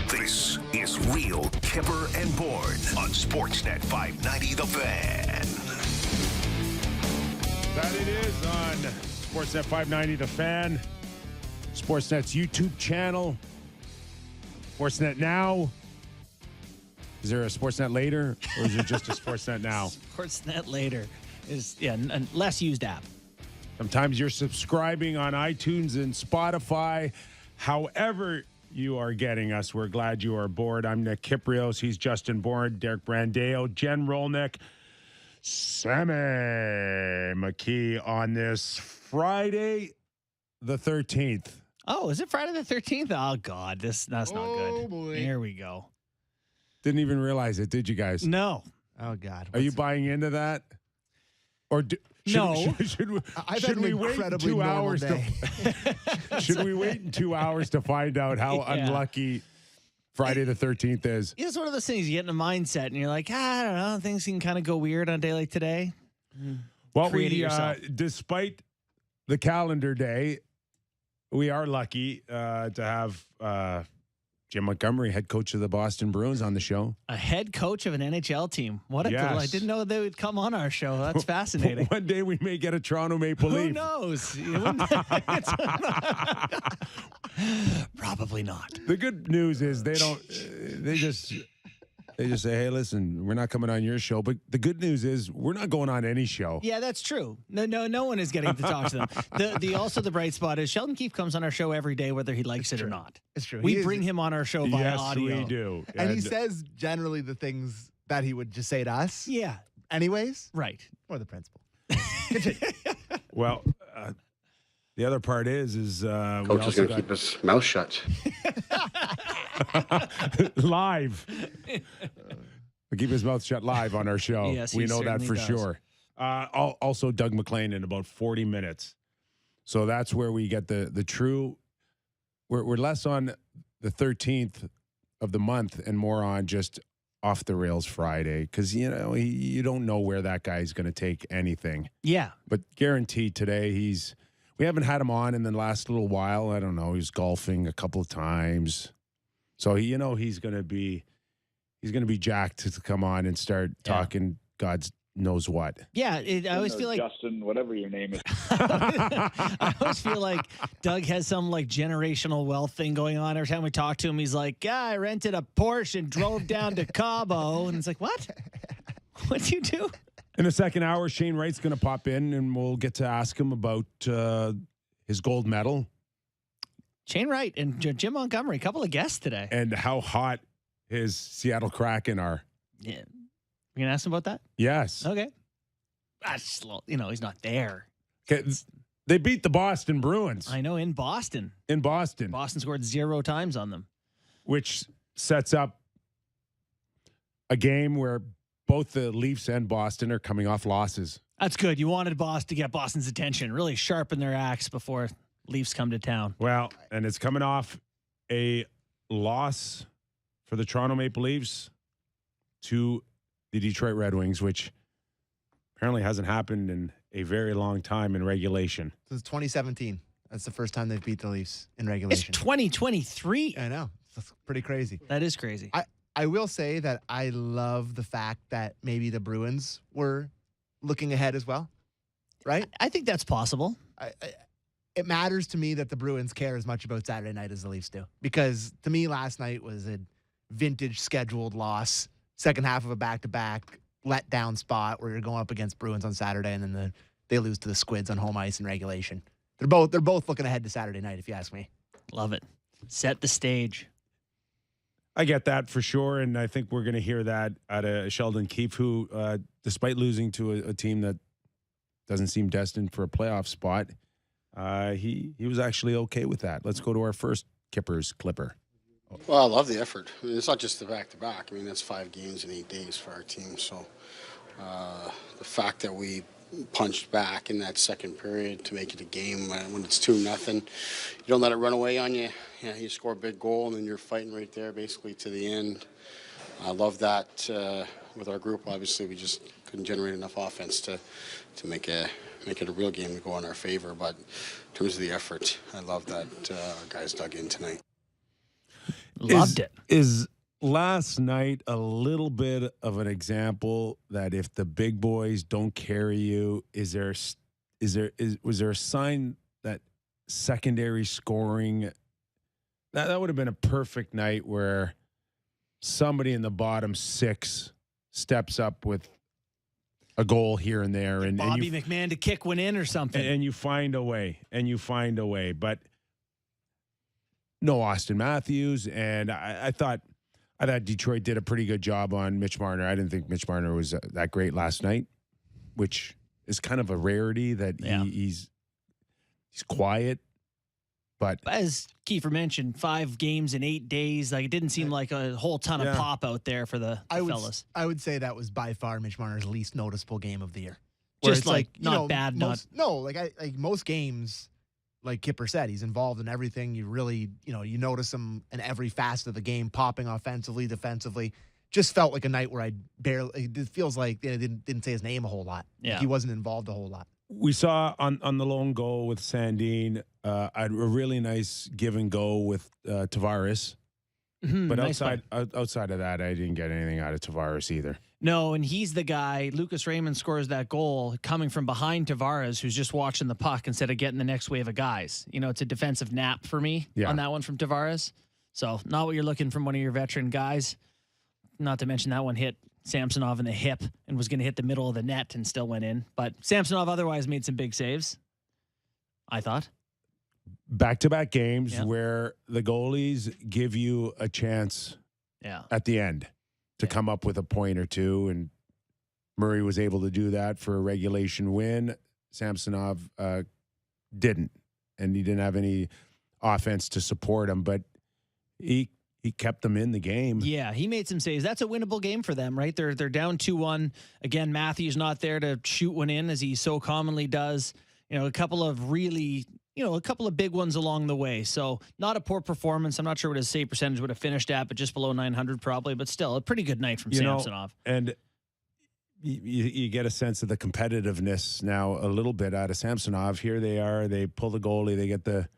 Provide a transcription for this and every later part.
This is Real Kyper and Bourne on Sportsnet 590 The Fan. That it is on Sportsnet 590 The Fan, Sportsnet's YouTube channel, Sportsnet Now. Is there a Sportsnet Later, or is it just a Sportsnet Now? Sportsnet Later is a less used app. Sometimes you're subscribing on iTunes and Spotify. However you are getting us, we're glad you are aboard. I'm Nick Kypreos. He's Justin Bourne, Derek Brandeo, Jen Rolnick, Sammy McKee on this Friday the 13th. Oh, is it Friday the 13th? Oh, God, that's not good. Oh, boy. Here we go. Didn't even realize it, did you guys? No. Oh, God. Are you buying into that? Or No. Should I've had an we wait incredibly 2 normal hours day. should we wait in 2 hours to find out how unlucky Friday the 13th is? It's one of those things you get in a mindset and you're like, I don't know, things can kind of go weird on a day like today. Well, Create it yourself. Despite the calendar day, we are lucky to have Jim Montgomery, head coach of the Boston Bruins, on the show. A head coach of an NHL team. What a Yes. I didn't know they would come on our show. That's fascinating. One day we may get a Toronto Maple Who Leaf. knows? Probably not. The good news is they don't. They just say, "Hey, listen, we're not coming on your show." But the good news is we're not going on any show. Yeah, that's true. No one is getting to talk to them. The bright spot is Sheldon Keefe comes on our show every day, whether he likes it or not. It's true. We bring him on our show via Yes, audio. we do. And he says generally the things that he would just say to us. Yeah, Anyways, right. or the principal. Well, the other part is we Coach is also going to keep his mouth shut. live. We'll keep his mouth shut live on our show. Yes, we he know that certainly for does. sure. Also, Doug McLean in about 40 minutes. So that's where we get the true. We're less on the 13th of the month and more on just off the rails Friday, because you don't know where that guy's going to take anything. Yeah. But guaranteed today we haven't had him on in the last little while. I don't know. He's golfing a couple of times. So he's going to be jacked to come on and start talking God knows what. Yeah, I always feel like Justin, whatever your name is. I always feel like Doug has some like generational wealth thing going on. Every time we talk to him, he's like, "Yeah, I rented a Porsche and drove down to Cabo," and it's like, "What? What'd you do?" In the second hour, Shane Wright's going to pop in, and we'll get to ask him about his gold medal Shane Wright and Jim Montgomery, a couple of guests today. and how hot his Seattle Kraken are. Yeah, you gonna ask him about that? Yes. Okay. That's he's not there. Okay, they beat the Boston Bruins I know in Boston. in Boston, Boston scored 0 times on them. which sets up a game where both the Leafs and Boston are coming off losses. That's good. You wanted to get Boston's attention, really sharpen their axe before Leafs come to town. Well, and it's coming off a loss for the Toronto Maple Leafs to the Detroit Red Wings, which apparently hasn't happened in a very long time in regulation. Since 2017. That's the first time they've beat the Leafs in It's regulation. 2023. I know. That's pretty crazy. That is crazy. I will say that I love the fact that maybe the Bruins were looking ahead as well, right? I think that's possible. It matters to me that the Bruins care as much about Saturday night as the Leafs do, because to me last night was a vintage scheduled loss, second half of a back-to-back letdown spot where you're going up against Bruins on Saturday and then they lose to the Squids on home ice in regulation. They're both looking ahead to Saturday night, if you ask me. Love it. Set the stage. I get that for sure, and I think we're going to hear that out of Sheldon Keefe, who, despite losing to a team that doesn't seem destined for a playoff spot. He was actually okay with that. Let's go to our first Kyper's Clipper. Well, I love the effort. I mean, it's not just the back-to-back. I mean, that's 5 games in 8 days for our team. So the fact that we punched back in that second period to make it a game when it's 2-0, you don't let it run away on you. You score a big goal, and then you're fighting right there basically to the end. I love that with our group. Obviously, we just couldn't generate enough offense to make it a real game to go in our favor. But in terms of the effort, I love that our guys dug in tonight. Loved it. Is last night a little bit of an example that if the big boys don't carry you, was there a sign that secondary scoring that would have been a perfect night where somebody in the bottom 6 steps up with a goal here and there, and Bobby McMahon to kick one in or something, and you find a way, but no Austin Matthews, and I thought Detroit did a pretty good job on Mitch Marner. I didn't think Mitch Marner was that great last night, which is kind of a rarity that he's quiet. But as Kiefer mentioned, 5 games in 8 days. Like, it didn't seem like a whole ton of pop out there for the fellas. I would say that was by far Mitch Marner's least noticeable game of the year. Just like not bad, most games, like Kyper said, he's involved in everything. You really, you notice him in every facet of the game, popping offensively, defensively. Just felt like a night where it feels like they didn't say his name a whole lot. Yeah. Like he wasn't involved a whole lot. We saw on the lone goal with Sandin a really nice give and go with Tavares. But nice outside of that, I didn't get anything out of Tavares either. No, and he's the guy, Lucas Raymond scores that goal coming from behind Tavares, who's just watching the puck instead of getting the next wave of guys. It's a defensive nap for me on that one from Tavares. So not what you're looking from one of your veteran guys. Not to mention that one hit Samsonov in the hip and was going to hit the middle of the net and still went in. But Samsonov otherwise made some big saves, I thought. Back-to-back games where the goalies give you a chance at the end to come up with a point or two, and Murray was able to do that for a regulation win. Samsonov didn't, and he didn't have any offense to support him, but he kept them in the game. Yeah, he made some saves. That's a winnable game for them, right? They're down 2-1. Again, Matthews not there to shoot one in as he so commonly does. A couple of big ones along the way. So not a poor performance. I'm not sure what his save percentage would have finished at, but just below 900 probably. But still, a pretty good night from Samsonov. And you get a sense of the competitiveness now a little bit out of Samsonov. Here they are. They pull the goalie. They get the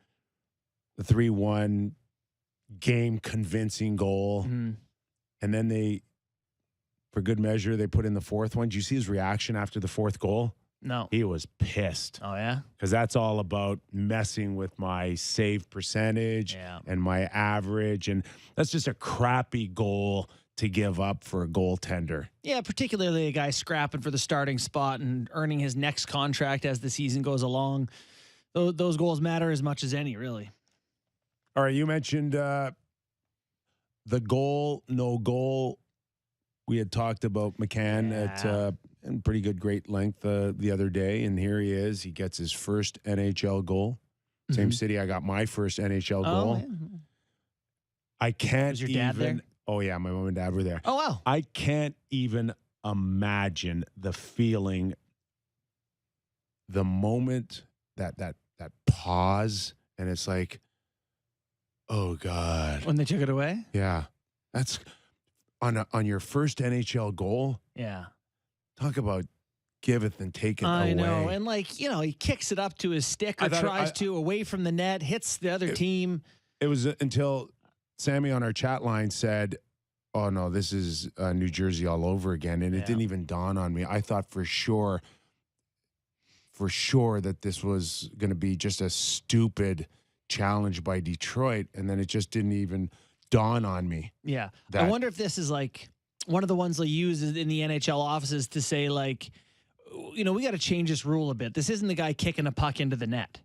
3-1 game convincing goal. Mm-hmm. And then they, for good measure, they put in the 4th one. Did you see his reaction after the 4th goal? No. He was pissed. Oh, yeah? Because that's all about messing with my save percentage and my average. And that's just a crappy goal to give up for a goaltender. Yeah, particularly a guy scrapping for the starting spot and earning his next contract as the season goes along. Those goals matter as much as any, really. All right, you mentioned the goal, no goal. We had talked about McCann at in pretty great length the other day, and here he is. He gets his first NHL goal. Same city I got my first NHL goal. Yeah. I can't Was your dad there? Oh, yeah, my mom and dad were there. Oh, wow. I can't even imagine the feeling, the moment, that pause, and it's like, oh, God. When they took it away? Yeah. That's on your first NHL goal. Yeah. Talk about giveth and taketh away. I know. And he kicks it up to his stick or tries to away from the net, hits the other team. It was until Sammy on our chat line said, oh, no, this is New Jersey all over again. And it didn't even dawn on me. I thought for sure that this was going to be just a stupid challenge by Detroit. And then it just didn't even dawn on me. Yeah. I wonder if this is like one of the ones they'll use in the NHL offices to say, like, we got to change this rule a bit. This isn't the guy kicking a puck into the net.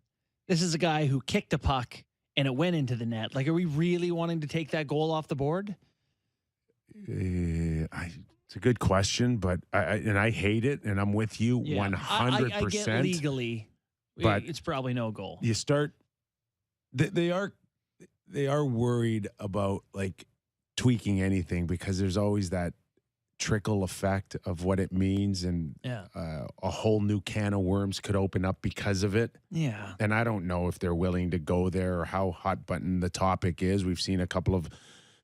This is a guy who kicked a puck and it went into the net. Like, are we really wanting to take that goal off the board? It's a good question, but I hate it, and I'm with you 100%. I get legally, but it's probably no goal. You start. They are worried about like tweaking anything because there's always that trickle effect of what it means, and a whole new can of worms could open up because of it. Yeah. And I don't know if they're willing to go there or how hot button the topic is. We've seen a couple of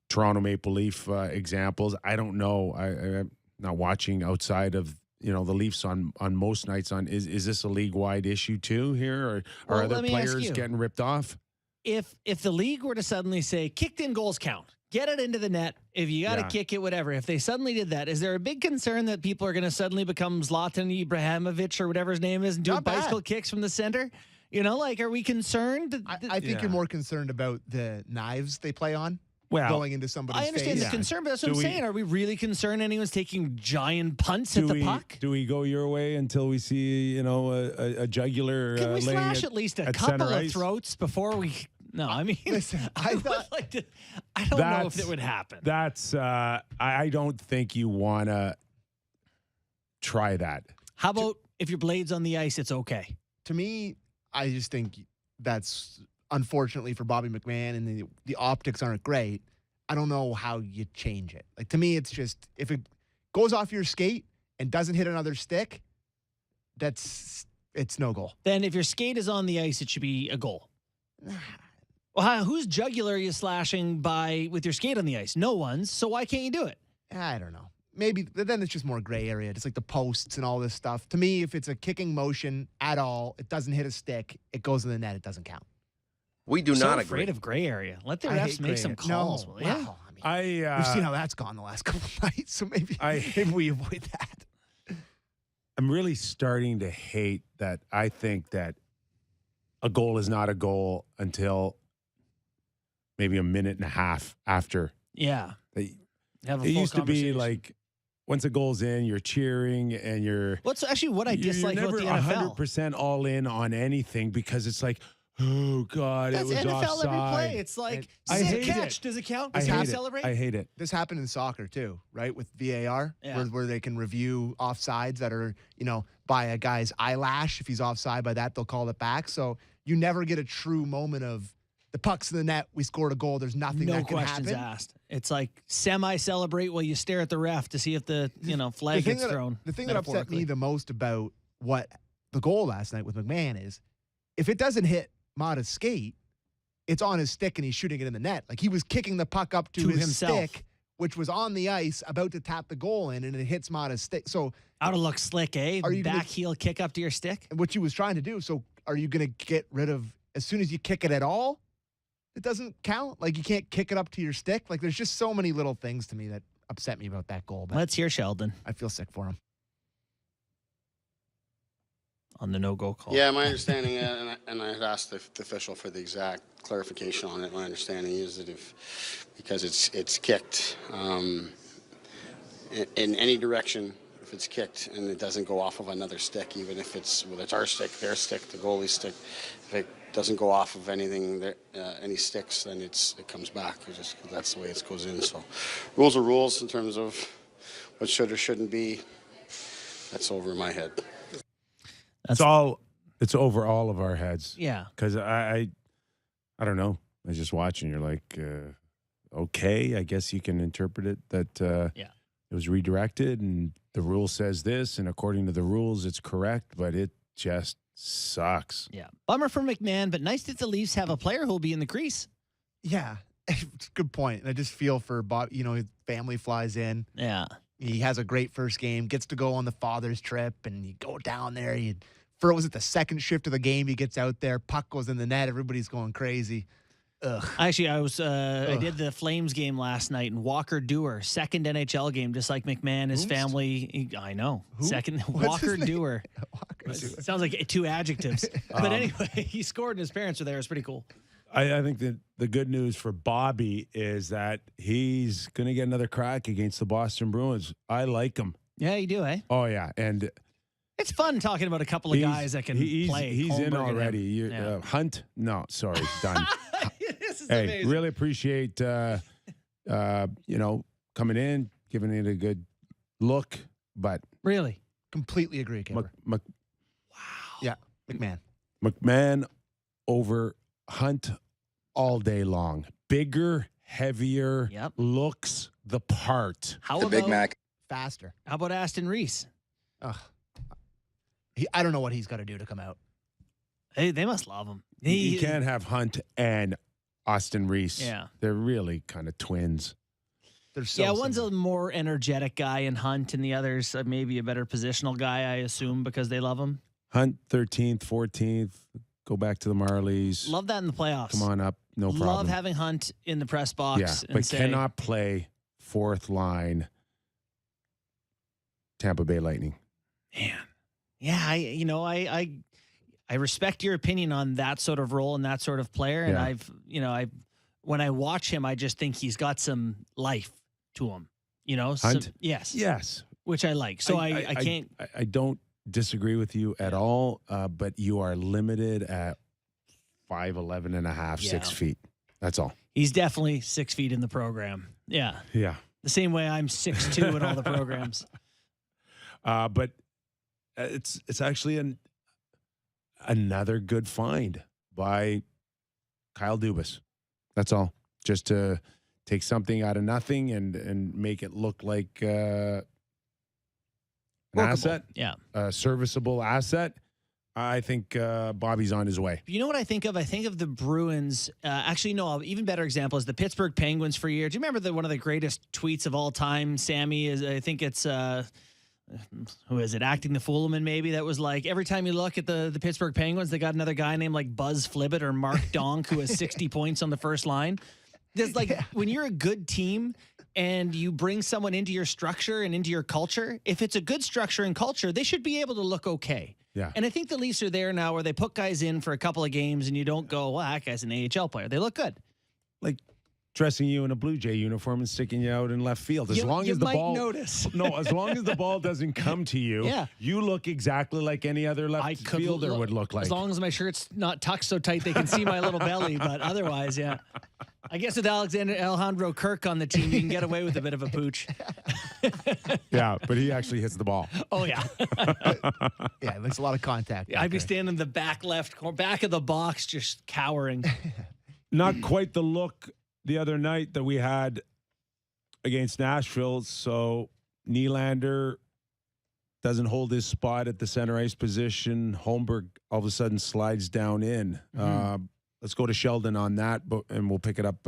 Toronto Maple Leaf examples. I don't know. I'm not watching outside of the Leafs on most nights. Is this a league wide issue too here, or are other players getting ripped off? If the league were to suddenly say kicked in goals count, get it into the net. If you got to kick it, whatever. If they suddenly did that, is there a big concern that people are going to suddenly become Zlatan Ibrahimovic or whatever his name is and do bicycle kicks from the center? Are we concerned? I think you're more concerned about the knives they play on. Going into somebody's face. I understand the concern, but that's what I'm saying. Are we really concerned anyone's taking giant punts at the puck? Do we go your way until we see, a jugular? Can we slash at least a couple of throats before we? No, I mean, listen, I don't know if it would happen. That's I don't think you want to try that. How about if your blade's on the ice, it's okay? To me, I just think that's unfortunately for Bobby McMahon, and the optics aren't great. I don't know how you change it. Like, to me, it's just if it goes off your skate and doesn't hit another stick, it's no goal. Then if your skate is on the ice, it should be a goal. Well, whose jugular are you slashing with your skate on the ice? No one's. So why can't you do it? I don't know. Maybe then it's just more gray area. It's like the posts and all this stuff. To me, if it's a kicking motion at all, it doesn't hit a stick, it goes in the net, it doesn't count. We do not agree. Afraid of gray area. Let the refs make some calls. No, yeah. wow. We've seen how that's gone the last couple of nights, so maybe we avoid that. I'm really starting to hate that. I think that a goal is not a goal until maybe a minute and a half after. Yeah. It used to be like once a goal's in, you're cheering and you're. What's actually what I dislike about the NFL? You're never 100% all in on anything because it's like, oh God, that's it was NFL offside. Every play. It's like, I hate catch. It. Does it count? I hate celebrate? I hate it. This happened in soccer too, right? With VAR, where they can review offsides that are, by a guy's eyelash. If he's offside by that, they'll call it back. So you never get a true moment of the puck's in the net, we scored a goal, there's nothing that can happen. No questions asked. It's like semi-celebrate while you stare at the ref to see if the flag gets thrown. The thing that upset me the most about what the goal last night with McMahon is, if it doesn't hit Mata's skate, it's on his stick and he's shooting it in the net. Like, he was kicking the puck up to his himself. stick, which was on the ice, about to tap the goal in, and it hits Mata's stick. So ought to look slick, eh? Back heel kick up to your stick. Which he was trying to do. So are you going to get rid of, as soon as you kick it at all, it doesn't count? Like, you can't kick it up to your stick? Like, there's just so many little things to me that upset me about that goal. But let's hear Sheldon. I feel sick for him. On the no-go call. Yeah, my understanding, and I had asked the official for the exact clarification on it. My understanding is that because it's kicked in any direction, if it's kicked and it doesn't go off of another stick, even if whether it's our stick, their stick, the goalie's stick, if it doesn't go off of anything, any sticks, then it comes back. That's the way it goes in. So rules are rules in terms of what should or shouldn't be. That's over my head. It's over all of our heads. Yeah. Because I don't know. I was just watching. You're like, okay, I guess you can interpret it that it was redirected and the rule says this, and according to the rules, it's correct, but it just sucks. Yeah. Bummer for McMahon, but nice that the Leafs have a player who'll be in the crease. Yeah. It's a good point. And I just feel for Bob, his family flies in. Yeah. He has a great first game, gets to go on the father's trip, and you go down there. Was it the second shift of the game? He gets out there, puck goes in the net, everybody's going crazy. Ugh. Actually, I did the Flames game last night, and Walker Dewar, second NHL game, just like McMahon, his family. I know. Who? Second, Walker Dewar. Sounds like two adjectives. But anyway, he scored and his parents were there. It's pretty cool. I think that the good news for Bobby is that he's going to get another crack against the Boston Bruins. I like him. Yeah, you do, eh? Oh, yeah. And it's fun talking about a couple of guys that can play. He's in Holmberg already. Hunt? No, sorry. Done. This is hey, amazing. really appreciate, coming in, giving it a good look, but Really? Completely agree, Kyper. Yeah, McMahon. McMahon over Hunt all day long. Bigger, heavier, Yep. looks the part. How The about Big Mac. Faster. How about Aston Reese? Ugh. I don't know what he's got to do to come out. Hey, they must love him. You can't have Hunt and Austin Reese. Yeah. They're really kind of twins. They're so Yeah, one's similar. a more energetic guy in Hunt, and the other's maybe a better positional guy, I assume, because they love him. Hunt 13th, 14th. Go back to the Marlies. Love that in the playoffs. Come on up. No problem. Love having Hunt in the press box. Yeah, and but say, cannot play fourth line Tampa Bay Lightning. Man. Yeah, I respect your opinion on that sort of role and that sort of player. And Yeah. when I watch him, I just think he's got some life to him. Hunt? Yes. Yes. Which I like. So I can't. I don't disagree with you at all, but you are limited at 5'11 and a half, 6 Yeah. feet. That's all. He's definitely 6 feet in the program. Yeah. Yeah. The same way I'm 6'2" in all the programs. But it's actually another good find by Kyle Dubas. That's all. Just to take something out of nothing and make it look like an Workable. asset, Yeah. a serviceable asset. I think Bobby's on his way. You know what I think of? I think of the Bruins. Actually, no, even better example is the Pittsburgh Penguins for a year. Do you remember one of the greatest tweets of all time, Sammy? I think it's, who is it? Acting the Foolman, maybe? That was like, every time you look at the Pittsburgh Penguins, they got another guy named like Buzz Flibbit or Mark Donk who has 60 points on the first line. There's like, when you're a good team and you bring someone into your structure and into your culture, if it's a good structure and culture, they should be able to look okay. Yeah. And I think the Leafs are there now where they put guys in for a couple of games and you don't go, well, that guy's an AHL player. They look good. Like dressing you in a Blue Jay uniform and sticking you out in left field. As You long as the might ball notice. No, as long as the ball doesn't come to you, Yeah. you look exactly like any other left fielder would look like. As long as my shirt's not tucked so tight they can see my little belly, but otherwise, yeah. I guess with Alejandro Kirk on the team, you can get away with a bit of a pooch. Yeah, but he actually hits the ball. Oh, yeah. Yeah, there's a lot of contact. I'd be there. standing in the back left corner, back of the box, just cowering. Not quite the look the other night that we had against Nashville. So Nylander doesn't hold his spot at the center ice position. Holmberg all of a sudden slides down in. Let's go to Sheldon on that, and we'll pick it up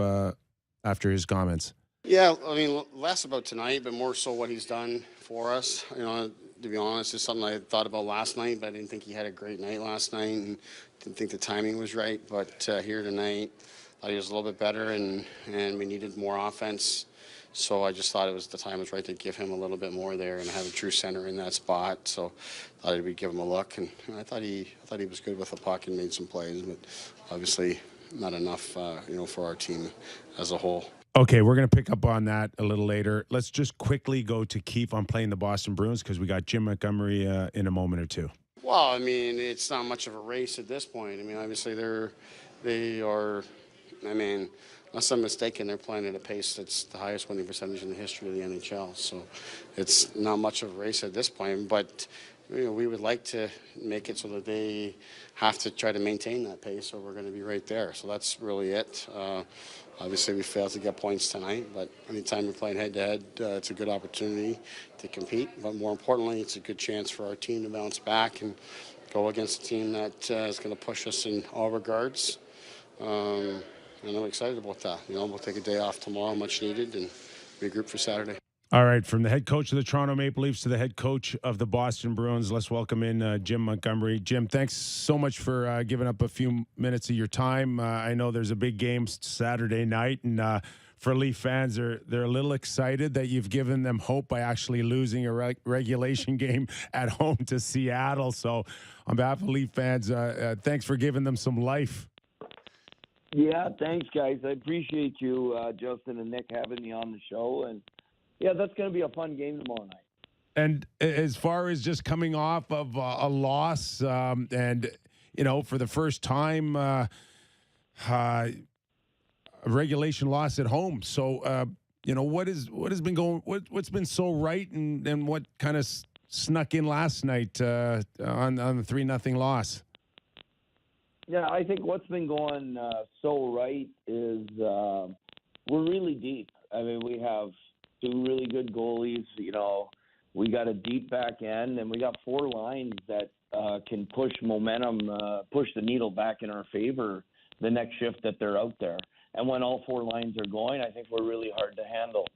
after his comments. Yeah, I mean, less about tonight, but more so what he's done for us. To be honest, it's something I had thought about last night, but I didn't think he had a great night last night and didn't think the timing was right. But here tonight, I thought he was a little bit better and we needed more offense. So I just thought the time was right to give him a little bit more there and have a true center in that spot. So I thought we'd give him a look, and I thought he was good with the puck and made some plays, but obviously not enough, for our team as a whole. Okay, we're going to pick up on that a little later. Let's just quickly go to Keefe on playing the Boston Bruins because we got Jim Montgomery in a moment or two. Well, I mean, it's not much of a race at this point. I mean, obviously they are. I mean, unless I'm mistaken, they're playing at a pace that's the highest winning percentage in the history of the NHL. So it's not much of a race at this point. But we would like to make it so that they have to try to maintain that pace, or we're going to be right there. So that's really it. Obviously, we failed to get points tonight, but anytime we're playing head-to-head, it's a good opportunity to compete. But more importantly, it's a good chance for our team to bounce back and go against a team that is going to push us in all regards. And I'm excited about that. We'll take a day off tomorrow, much needed, and regroup for Saturday. All right, from the head coach of the Toronto Maple Leafs to the head coach of the Boston Bruins, let's welcome in Jim Montgomery. Jim, thanks so much for giving up a few minutes of your time. I know there's a big game Saturday night, and for Leaf fans, they're a little excited that you've given them hope by actually losing a regulation game at home to Seattle. So on behalf of Leaf fans, thanks for giving them some life. Yeah, thanks, guys. I appreciate you, Justin and Nick, having me on the show. And, yeah, that's going to be a fun game tomorrow night. And as far as just coming off of a loss and, for the first time, a regulation loss at home. So What has been going? What's been so right, and what kind of snuck in last night on the 3-0 loss? Yeah, I think what's been going so right is we're really deep. I mean, we have two really good goalies. We got a deep back end, and we got four lines that can push momentum, push the needle back in our favor the next shift that they're out there. And when all four lines are going, I think we're really hard to handle.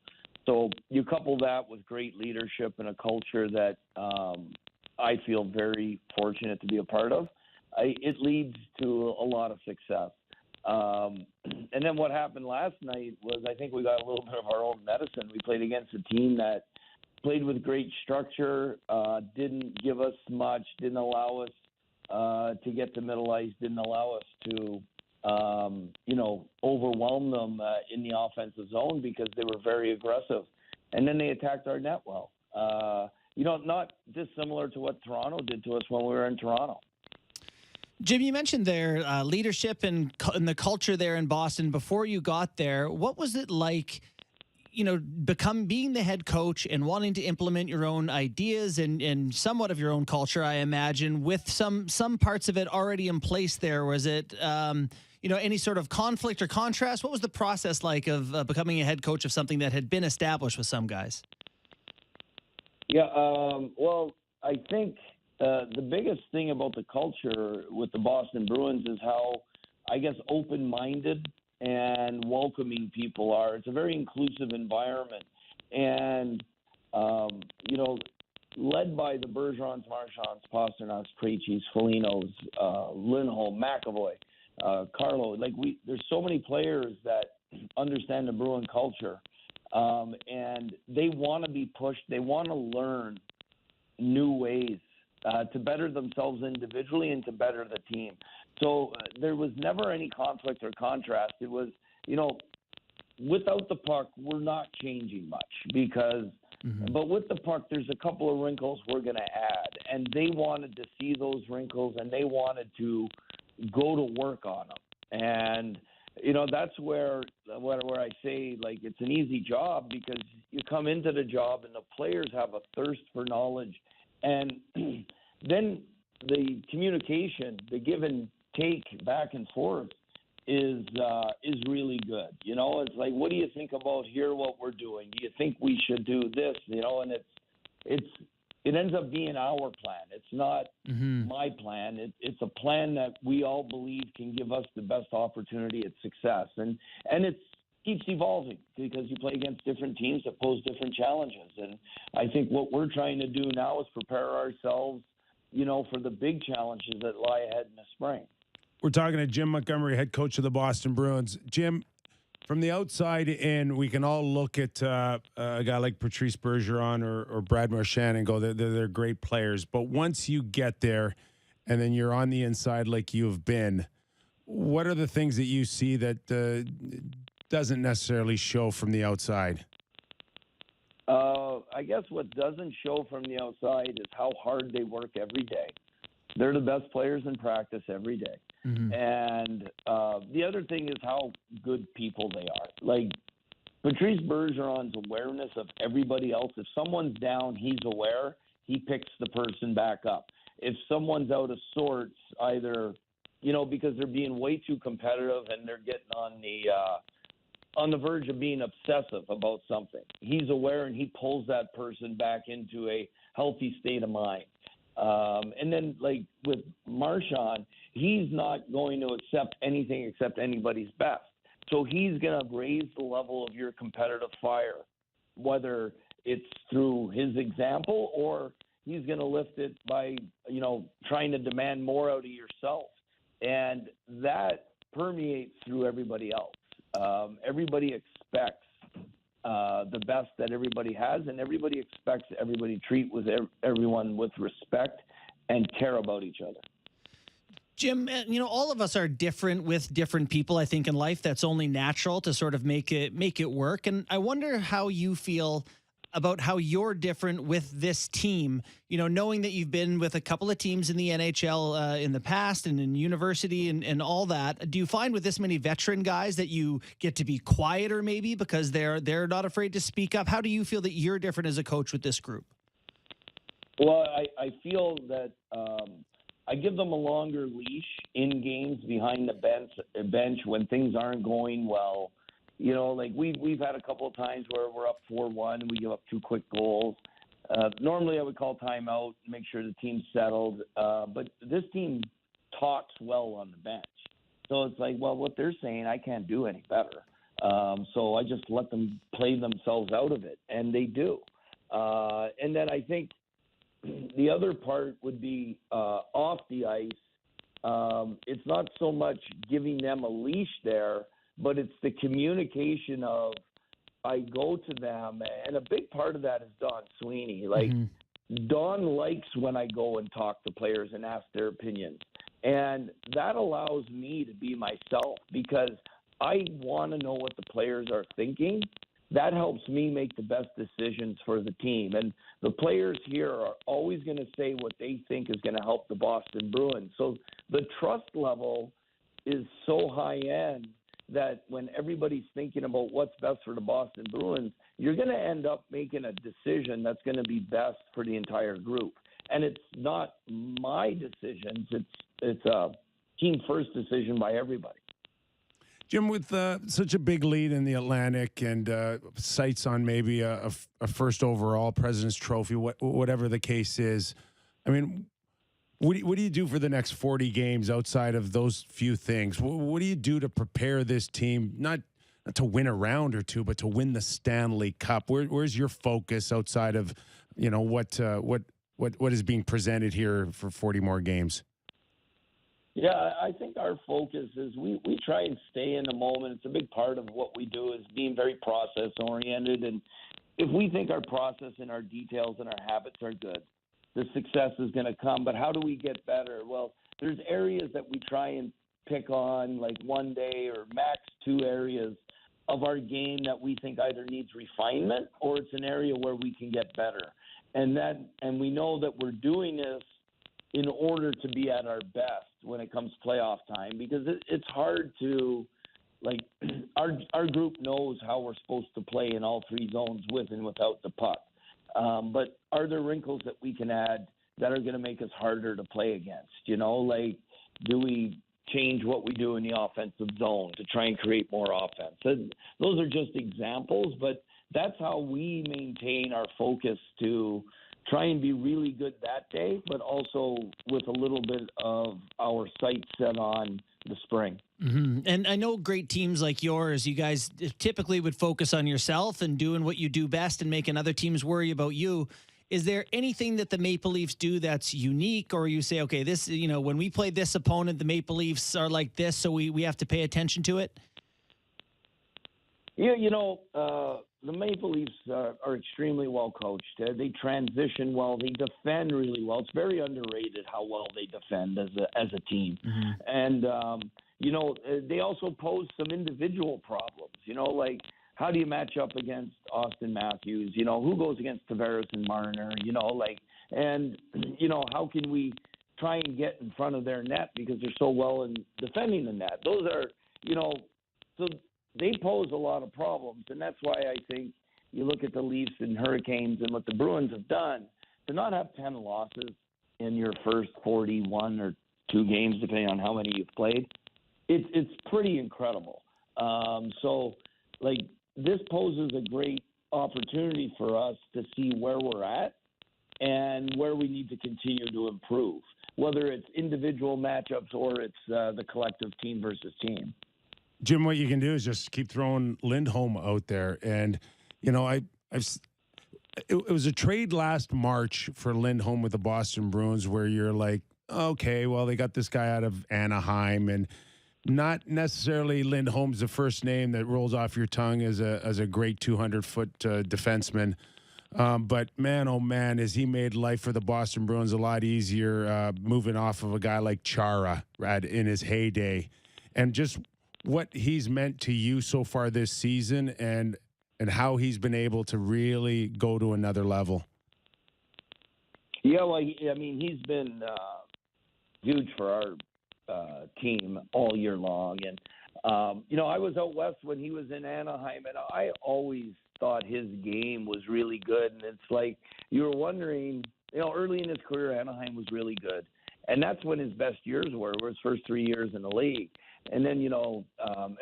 So you couple that with great leadership and a culture that I feel very fortunate to be a part of. It leads to a lot of success. And then what happened last night was I think we got a little bit of our own medicine. We played against a team that played with great structure, didn't give us much, didn't allow us to get to middle ice, didn't allow us to overwhelm them in the offensive zone because they were very aggressive. And then they attacked our net well. Not dissimilar to what Toronto did to us when we were in Toronto. Jim, you mentioned their leadership and the culture there in Boston before you got there. What was it like, being the head coach and wanting to implement your own ideas and somewhat of your own culture, I imagine, with some parts of it already in place there? Was it, any sort of conflict or contrast? What was the process like of becoming a head coach of something that had been established with some guys? Yeah, well, I think the biggest thing about the culture with the Boston Bruins is how, I guess, open-minded and welcoming people are. It's a very inclusive environment. And, led by the Bergerons, Marchands, Pasternaks, Krejcis, Folignos, Lindholm, McAvoy, Carlo. There's so many players that understand the Bruin culture. And they want to be pushed. They want to learn new ways to better themselves individually and to better the team. So there was never any conflict or contrast. It was, without the puck, we're not changing much because, but with the puck, there's a couple of wrinkles we're going to add. And they wanted to see those wrinkles and they wanted to go to work on them. And, that's where I say, it's an easy job because you come into the job and the players have a thirst for knowledge. And then the communication, the give and take back and forth is really good. It's like, what do you think about here, what we're doing? Do you think we should do this? And it ends up being our plan. It's not my plan. It's a plan that we all believe can give us the best opportunity at success. And it keeps evolving because you play against different teams that pose different challenges. And I think what we're trying to do now is prepare ourselves, for the big challenges that lie ahead in the spring. We're talking to Jim Montgomery, head coach of the Boston Bruins. Jim, from the outside in, we can all look at a guy like Patrice Bergeron or Brad Marchand and go, they're great players. But once you get there and then you're on the inside like you've been, what are the things that you see that doesn't necessarily show from the outside? I guess what doesn't show from the outside is how hard they work every day. They're the best players in practice every day. And the other thing is how good people they are. Like Patrice Bergeron's awareness of everybody else. If someone's down, he's aware. He picks the person back up. If someone's out of sorts, either, because they're being way too competitive and they're getting on the verge of being obsessive about something, he's aware and he pulls that person back into a healthy state of mind. And then, like with Marchand, he's not going to accept anything except anybody's best. So he's going to raise the level of your competitive fire, whether it's through his example or he's going to lift it by, trying to demand more out of yourself. And that permeates through everybody else. Everybody expects the best that everybody has, and everybody expects everybody treat with everyone with respect and care about each other. Jim, all of us are different with different people, I think, in life. That's only natural to sort of make it work. And I wonder how you feel about how you're different with this team. You know, knowing that you've been with a couple of teams in the NHL in the past and in university and all that. Do you find with this many veteran guys that you get to be quieter maybe because they're not afraid to speak up? How do you feel that you're different as a coach with this group? Well, I feel that I give them a longer leash in games behind the bench when things aren't going well. You know, like we've had a couple of times where we're up 4-1 and we give up 2 quick goals. Normally I would call timeout, make sure the team's settled. But this team talks well on the bench. So it's like, well, what they're saying, I can't do any better. So I just let them play themselves out of it, and they do. And then I think the other part would be off the ice. It's not so much giving them a leash there, but it's the communication of I go to them, and a big part of that is Don Sweeney. Like, Don likes when I go and talk to players and ask their opinions. And that allows me to be myself because I want to know what the players are thinking. That helps me make the best decisions for the team. And the players here are always going to say what they think is going to help the Boston Bruins. So the trust level is so high end that when everybody's thinking about what's best for the Boston Bruins, you're going to end up making a decision that's going to be best for the entire group. And it's not my decisions. It's a team first decision by everybody. Jim, with such a big lead in the Atlantic and sights on maybe a first overall President's Trophy, whatever the case is, I mean, what do you do for the next 40 games outside of those few things? What do you do to prepare this team, not to win a round or two, but to win the Stanley Cup? Where's your focus outside of, you know, what is being presented here for 40 more games? Yeah, I think our focus is we try and stay in the moment. It's a big part of what we do is being very process-oriented. And if we think our process and our details and our habits are good, the success is going to come. But how do we get better? Well, there's areas that we try and pick on, like one day or max 2 areas of our game that we think either needs refinement or it's an area where we can get better. And we know that we're doing this in order to be at our best when it comes playoff time, because it's hard to, like, our group knows how we're supposed to play in all 3 zones with and without the puck. But are there wrinkles that we can add that are going to make us harder to play against? You know, like, do we change what we do in the offensive zone to try and create more offense? And those are just examples, but that's how we maintain our focus to try and be really good that day, but also with a little bit of our sights set on the spring. Mm-hmm. And I know great teams like yours, you guys typically would focus on yourself and doing what you do best and making other teams worry about you. Is there anything that the Maple Leafs do that's unique, or you say, okay, this, you know, when we play this opponent, the Maple Leafs are like this, so we have to pay attention to it? Yeah, you know, the Maple Leafs are extremely well coached. They transition well. They defend really well. It's very underrated how well they defend as a team. Mm-hmm. And, you know, they also pose some individual problems. You know, like, how do you match up against Austin Matthews? You know, who goes against Tavares and Marner? You know, like, and, you know, how can we try and get in front of their net because they're so well in defending the net? Those are, you know, so they pose a lot of problems, and that's why I think you look at the Leafs and Hurricanes and what the Bruins have done, to not have 10 losses in your first 41 or 2 games, depending on how many you've played, it's pretty incredible. So, like, this poses a great opportunity for us to see where we're at and where we need to continue to improve, whether it's individual matchups or it's the collective team versus team. Jim, what you can do is just keep throwing Lindholm out there. And, you know, it was a trade last March for Lindholm with the Boston Bruins where you're like, okay, well, they got this guy out of Anaheim, and not necessarily Lindholm's the first name that rolls off your tongue as a great 200-foot defenseman. But, man, oh, man, has he made life for the Boston Bruins a lot easier moving off of a guy like Chara in his heyday. And just what he's meant to you so far this season, and and how he's been able to really go to another level. Yeah, well, I mean, he's been huge for our team all year long. And, I was out west when he was in Anaheim, and I always thought his game was really good. And it's like you were wondering, early in his career, Anaheim was really good. And that's when his best years were his first 3 years in the league. And then,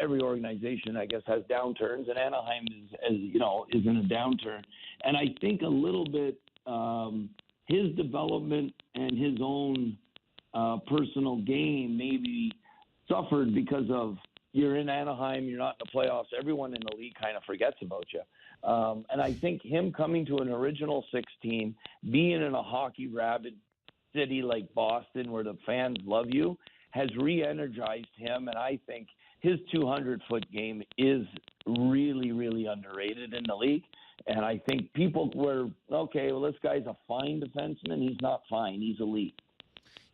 every organization, I guess, has downturns, and Anaheim is in a downturn. And I think a little bit his development and his own personal game maybe suffered because of you're in Anaheim, you're not in the playoffs. Everyone in the league kind of forgets about you. And I think him coming to an original 16, being in a hockey rabid city like Boston where the fans love you, has re-energized him. And I think his 200-foot game is really, really underrated in the league. And I think people were, okay, well, this guy's a fine defenseman. He's not fine. He's elite.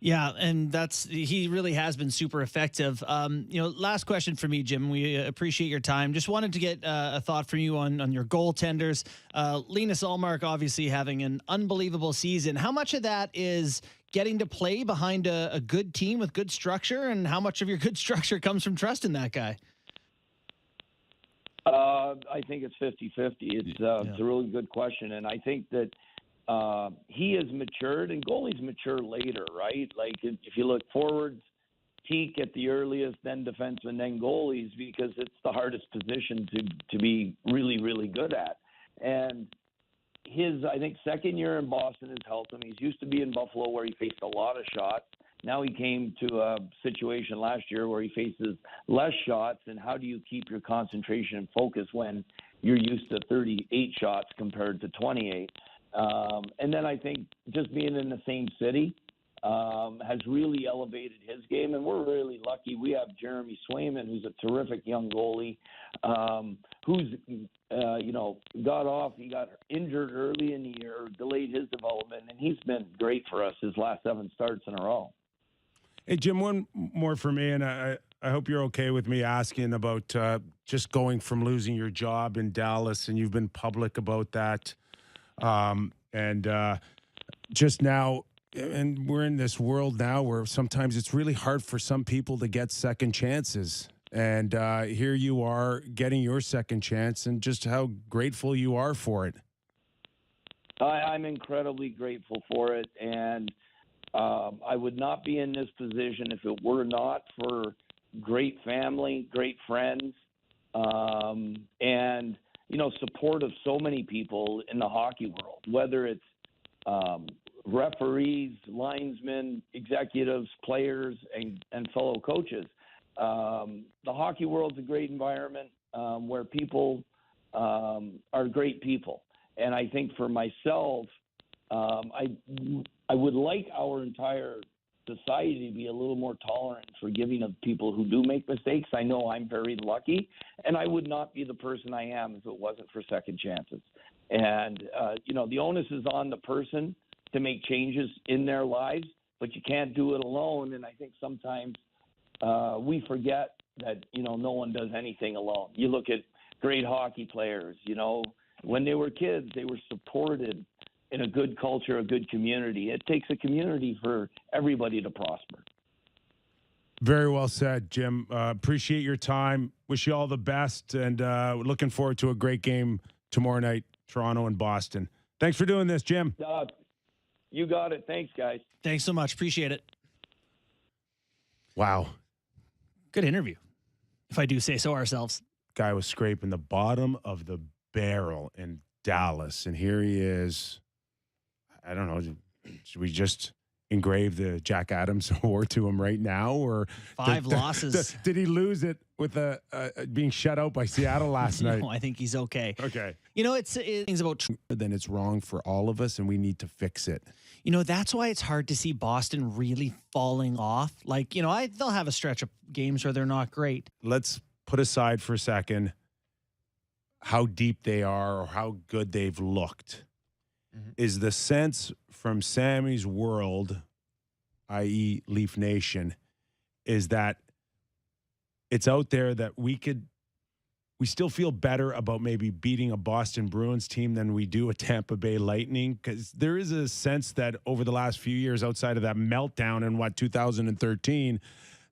Yeah, and he really has been super effective. Last question for me, Jim. We appreciate your time. Just wanted to get a thought from you on your goaltenders. Linus Ullmark obviously having an unbelievable season. How much of that is getting to play behind a good team with good structure, and how much of your good structure comes from trusting that guy? I think it's 50-50. It's a really good question, and I think that he has matured, and goalies mature later, right? Like if you look forwards, peak at the earliest, then defensemen, then goalies, because it's the hardest position to be really, really good at. And his, I think, second year in Boston has helped him. He's used to be in Buffalo where he faced a lot of shots. Now he came to a situation last year where he faces less shots, and how do you keep your concentration and focus when you're used to 38 shots compared to 28? And then I think just being in the same city has really elevated his game, and we're really lucky. We have Jeremy Swayman, who's a terrific young goalie, who's got off. He got injured early in the year, delayed his development, and he's been great for us his last 7 starts in a row. Hey, Jim, one more for me, and I hope you're okay with me asking about just going from losing your job in Dallas, and you've been public about that. Just now, and we're in this world now where sometimes it's really hard for some people to get second chances. And here you are getting your second chance, and just how grateful you are for it. I'm incredibly grateful for it, and I would not be in this position if it were not for great family, great friends, and support of so many people in the hockey world, whether it's referees, linesmen, executives, players, and fellow coaches. The hockey world's a great environment where people are great people. And I think for myself, I would like our entire society to be a little more tolerant and forgiving of people who do make mistakes. I know I'm very lucky, and I would not be the person I am if it wasn't for second chances. And, the onus is on the person to make changes in their lives, but you can't do it alone. And I think sometimes we forget that, no one does anything alone. You look at great hockey players, when they were kids, they were supported in a good culture, a good community. It takes a community for everybody to prosper. Very well said, Jim. Appreciate your time. Wish you all the best, and looking forward to a great game tomorrow night, Toronto and Boston. Thanks for doing this, Jim. You got it. Thanks, guys. Thanks so much. Appreciate it. Wow. Good interview, if I do say so ourselves. Guy was scraping the bottom of the barrel in Dallas, and here he is. I don't know. Should we just engrave the Jack Adams Award to him right now, or 5 losses? Did he lose it with being shut out by Seattle last night? No, I think he's okay. Okay. It's about then it's wrong for all of us, and we need to fix it. That's why it's hard to see Boston really falling off. Like, they'll have a stretch of games where they're not great. Let's put aside for a second how deep they are or how good they've looked. Mm-hmm. Is the sense from Sammy's world, i.e. Leaf Nation, is that it's out there that we we still feel better about maybe beating a Boston Bruins team than we do a Tampa Bay Lightning, because there is a sense that over the last few years, outside of that meltdown in 2013,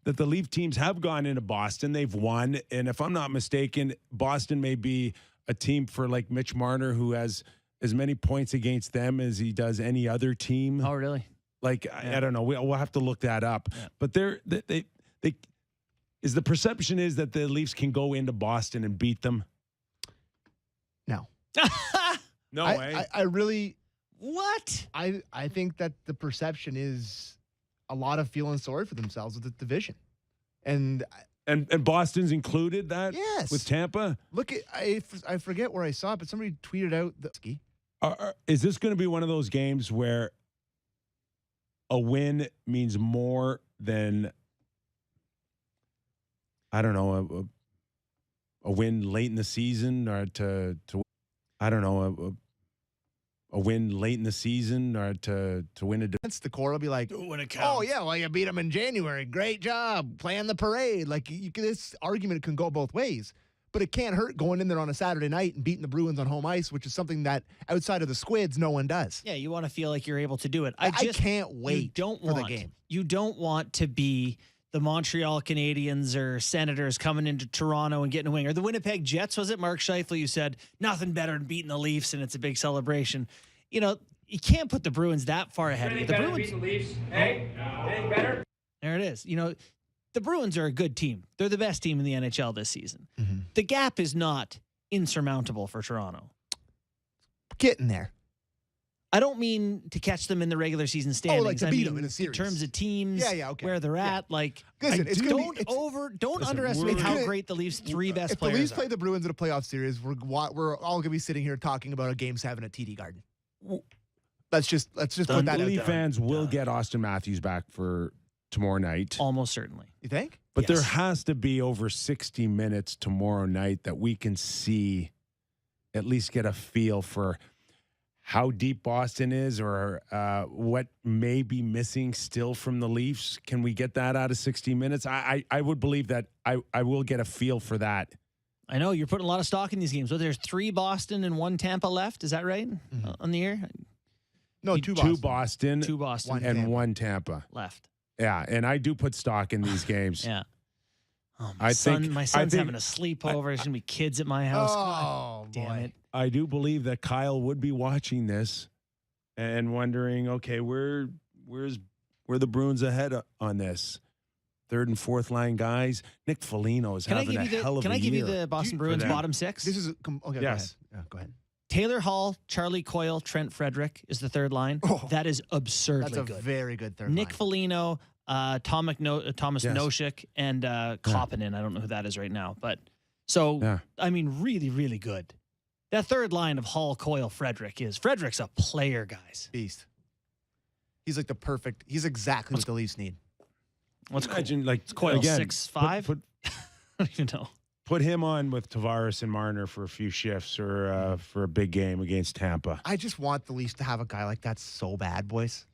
that the Leaf teams have gone into Boston, they've won, and if I'm not mistaken, Boston may be a team for like Mitch Marner, who has as many points against them as he does any other team. Oh, really? Like, I don't know. We'll have to look that up. Yeah. But they is the perception is that the Leafs can go into Boston and beat them? No. No way. I really What? I think that the perception is a lot of feeling sorry for themselves with the division. And Boston's included that? Yes. With Tampa? look at I forget where I saw it, but somebody tweeted out the ski. Is this going to be one of those games where a win means more than, I don't know, a win late in the season, or to I don't know, a win late in the season, or to win a Against the core will be like, When it oh yeah, well you beat them in January, great job, playing the parade. Like this argument can go both ways, but it can't hurt going in there on a Saturday night and beating the Bruins on home ice, which is something that outside of the Squids no one does. Yeah, you want to feel like you're able to do it. I can't wait for the game. You don't want to be the Montreal Canadiens or Senators coming into Toronto and getting a wing. Or the Winnipeg Jets, was it? Mark Scheifele, you said, nothing better than beating the Leafs, and it's a big celebration. You know, you can't put the Bruins that far ahead of you. The Bruins beating the Leafs. Hey, anything better? There it is. You know, the Bruins are a good team. They're the best team in the NHL this season. Mm-hmm. The gap is not insurmountable for Toronto. Getting there. I don't mean to catch them in the regular season standings. like to I beat mean, them in a series. In terms of teams, okay. where they're Yeah. at, like, Listen, it's gonna don't be, don't listen, underestimate we're- how gonna- great the Leafs' three best if players the Leafs are. play the Bruins in a playoff series, we're all gonna be sitting here talking about a Game 7 at TD Garden. Let's just put that out Leaf there. fans will get Austin Matthews back for tomorrow night. Almost certainly. You think? But Yes. there has to be over 60 minutes tomorrow night that we can see, at least get a feel for how deep Boston is, or what may be missing still from the Leafs. Can we get that out of 60 minutes? I would believe that I will get a feel for that. I know you're putting a lot of stock in these games. So there's 3 Boston and 1 Tampa left. Is that right? On the year? No, Two Boston 2 Boston One and Tampa. 1 Tampa. left. Yeah, and I do put stock in these games. Yeah. Oh, I think- my I son's think- having a sleepover. There's going to be kids at my house. Oh, Damn boy. it. I do believe that Kyle would be watching this and wondering, okay, where's the Bruins ahead on this? Third and fourth line guys. Nick Foligno is Can I having give a you the hell of Can a I give you year. the Boston For Bruins them. bottom 6? This is okay. Yes. Go ahead. Taylor Hall, Charlie Coyle, Trent Frederick is the third line. Oh, that is absurdly That's a good. very good third Nick line. Foligno, Thomas Yes. Noshik, and Kloppinen. I don't know who that is right now, but so Yeah. I mean, really, really good. That third line of Hall, Coyle, Frederick's a player, guys. Beast. He's like he's exactly what the Leafs need. What's Imagine, like, Coyle again, 6'5"? Put, I don't even know. put him on with Tavares and Marner for a few shifts, or for a big game against Tampa. I just want the Leafs to have a guy like that so bad, boys.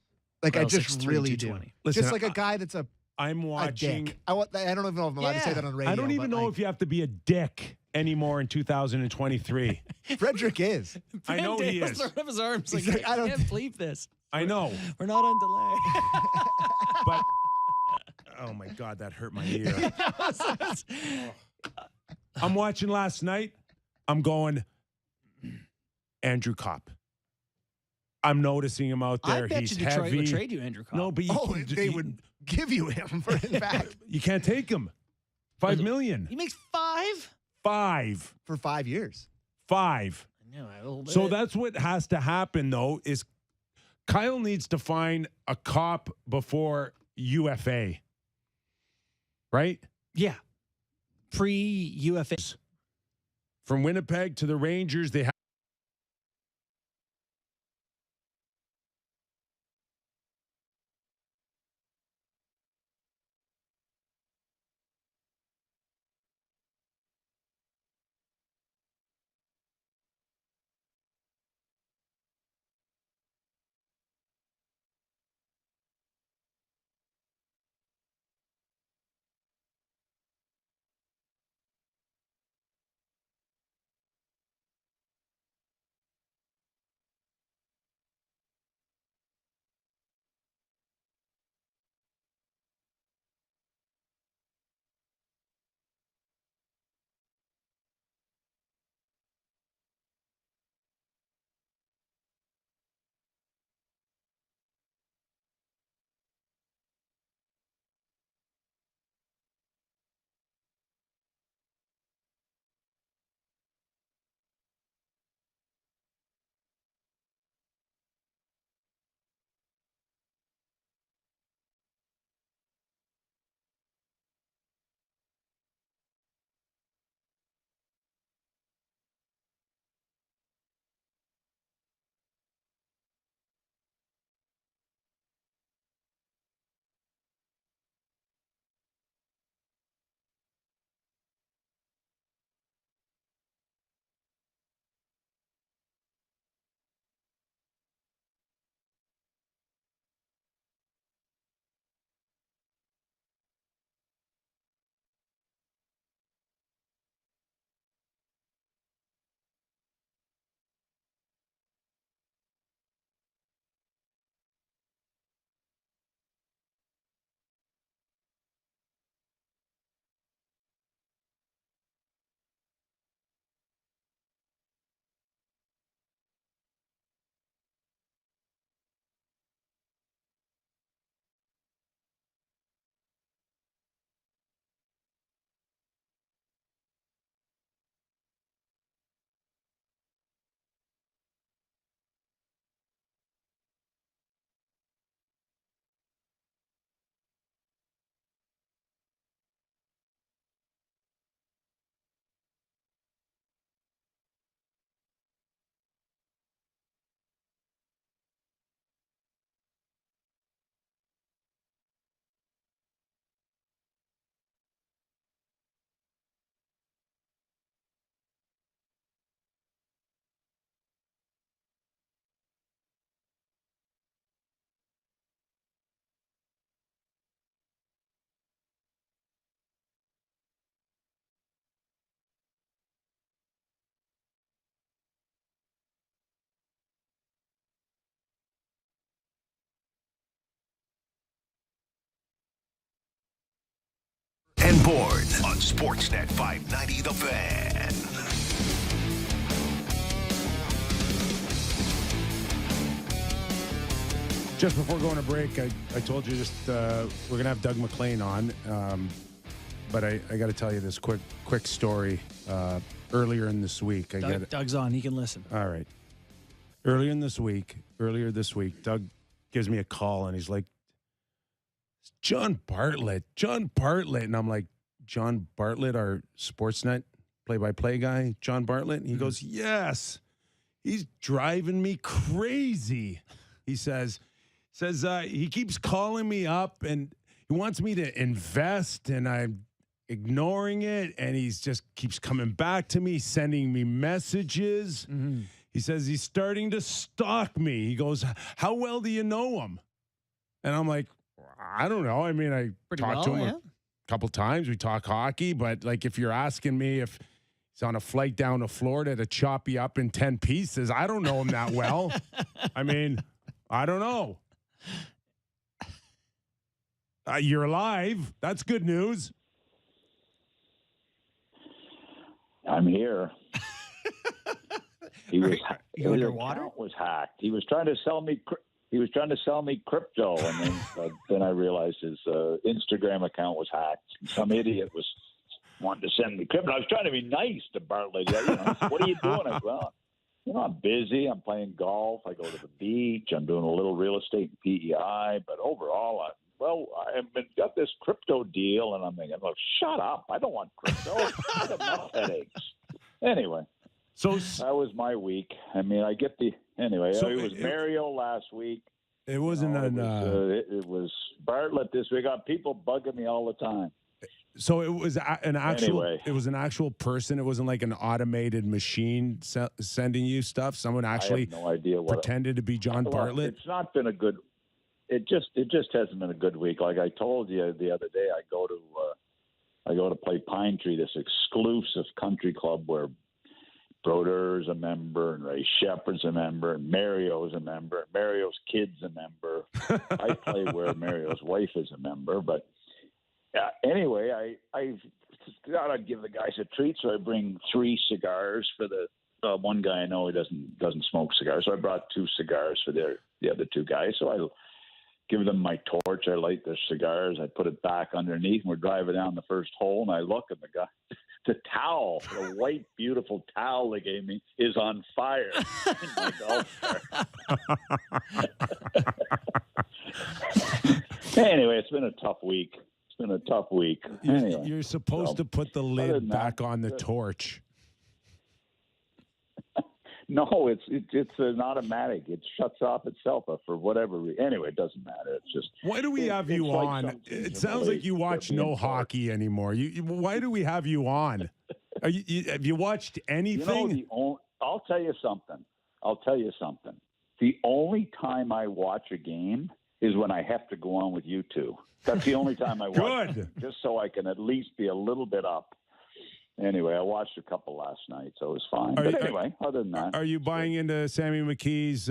Like I Coyle just 6'3", really do. 220. Listen, Just like a guy that's I'm a watching. dick. I don't even know if I'm allowed to say Yeah. that on radio. I don't even but, know like, if you have to be a dick anymore in 2023. Frederick is. I know he Dale's is. throwing up his arms like, He's like, I I don't- can't bleep this. I know, We're not on delay. but oh my God, that hurt my ear. I'm watching last night. I'm going, Andrew Kopp. I'm noticing him out there. I bet He's you Detroit heavy. would trade you, Andrew Copp. No, but They would give you him for in fact You can't take him. $5 million. He makes 5? 5. for 5 years. 5. I know, a little bit. So that's what has to happen, though, is Kyle needs to find a cop before UFA. Right? Yeah. Pre-UFA. From Winnipeg to the Rangers, they have and Bourne on Sportsnet 590 The Fan. Just before going to break, I told you we're going to have Doug McLean on, but I got to tell you this quick story. Earlier in this week, Doug's on. He can listen. All right. Earlier this week, Doug gives me a call and he's like, John Bartlett. And I'm like, John Bartlett, our Sportsnet play-by-play guy, John Bartlett? And he goes, yes. He's driving me crazy. He says he keeps calling me up and he wants me to invest and I'm ignoring it. And he's just keeps coming back to me, sending me messages. Mm-hmm. He says he's starting to stalk me. He goes, how well do you know him? And I'm like, I don't know. I mean, I talked to him a couple times. We talk hockey, but like if you're asking me if he's on a flight down to Florida to chop you up in 10 pieces, I don't know him that well. I mean, I don't know. You're alive. That's good news. I'm here. His account was hacked. He was trying to sell me. He was trying to sell me crypto, and then I realized his Instagram account was hacked. Some idiot was wanting to send me crypto. I was trying to be nice to Bartlett. He said, what are you doing? I said, well, I'm busy. I'm playing golf. I go to the beach. I'm doing a little real estate in PEI. But overall, I've got this crypto deal, and I'm thinking, look, shut up. I don't want crypto. I have enough headaches. Anyway. So that was my week. I mean, it was Mario last week. It wasn't it was Bartlett this week. I got people bugging me all the time. So it was an actual. It was an actual person. It wasn't like an automated machine sending you stuff. Someone actually I have no idea pretended to be John Bartlett. It's not been a good. It just hasn't been a good week. Like I told you the other day, I go to play Pine Tree, this exclusive country club where Broder's a member, and Ray Shepard's a member, and Mario's a member, and Mario's kid's a member. I play where Mario's wife is a member. But anyway, I thought I'd give the guys a treat, so I bring 3 cigars for the one guy I know he doesn't smoke cigars, so I brought 2 cigars for the other 2 guys. So I give them my torch, I light their cigars, I put it back underneath, and we're driving down the first hole, and I look at the guy. The towel, the white, beautiful towel they gave me, is on fire in my golf cart. Anyway, it's been a tough week. Anyway, you're supposed to put the lid back on the torch. No, it's an automatic. It shuts off itself for whatever reason. Anyway, it doesn't matter. It's just. Why do we have you on? Like it sounds like you watch no hockey anymore. Why do we have you on? Have you watched anything? I'll tell you something. The only time I watch a game is when I have to go on with you two. That's the only time I watch. Good. Just so I can at least be a little bit up. Anyway, I watched a couple last night, so it was fine. Other than that. Are you buying into Sammy McKee's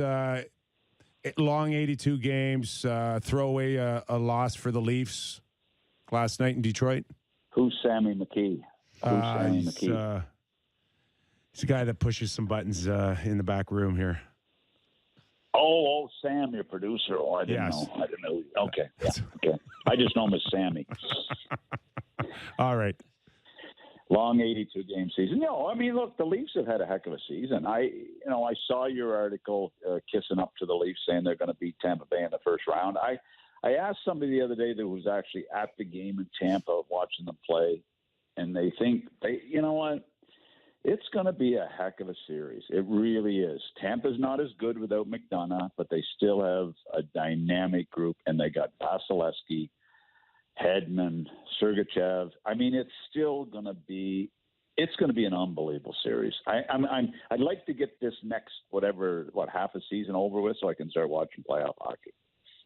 long 82 games, throw away a loss for the Leafs last night in Detroit? Who's Sammy McKee? He's the guy that pushes some buttons in the back room here. Oh, Sam, your producer. Oh, I didn't know. Okay. Yeah, okay. I just know him as Sammy. All right. Long 82-game season. No, I mean, look, the Leafs have had a heck of a season. I saw your article kissing up to the Leafs saying they're going to beat Tampa Bay in the first round. I asked somebody the other day that was actually at the game in Tampa watching them play, and they think, you know what, it's going to be a heck of a series. It really is. Tampa's not as good without McDonough, but they still have a dynamic group, and they got Vasilevsky, Hedman, Sergachev. I mean, it's going to be an unbelievable series. I'd like to get this next half a season over with so I can start watching playoff hockey.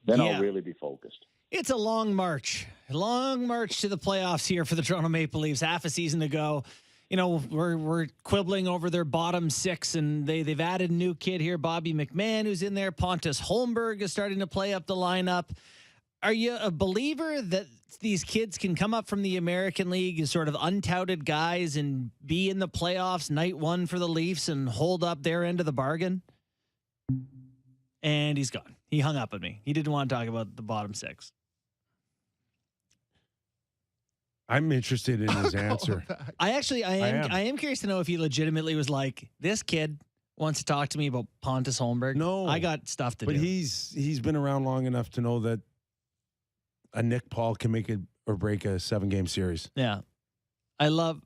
Then I'll really be focused. It's a long march to the playoffs here for the Toronto Maple Leafs. Half a season to go. You know, we're quibbling over their bottom 6, and they've added a new kid here, Bobby McMahon, who's in there. Pontus Holmberg is starting to play up the lineup. Are you a believer that these kids can come up from the American League as sort of untouted guys and be in the playoffs night one for the Leafs and hold up their end of the bargain? And he's gone. He hung up on me. He didn't want to talk about the bottom six. I'm interested in his answer. I am curious to know if he legitimately was like, this kid wants to talk to me about Pontus Holmberg. No, I got stuff to do. But he's been around long enough to know that a Nick Paul can make it or break a 7-game series. Yeah. I love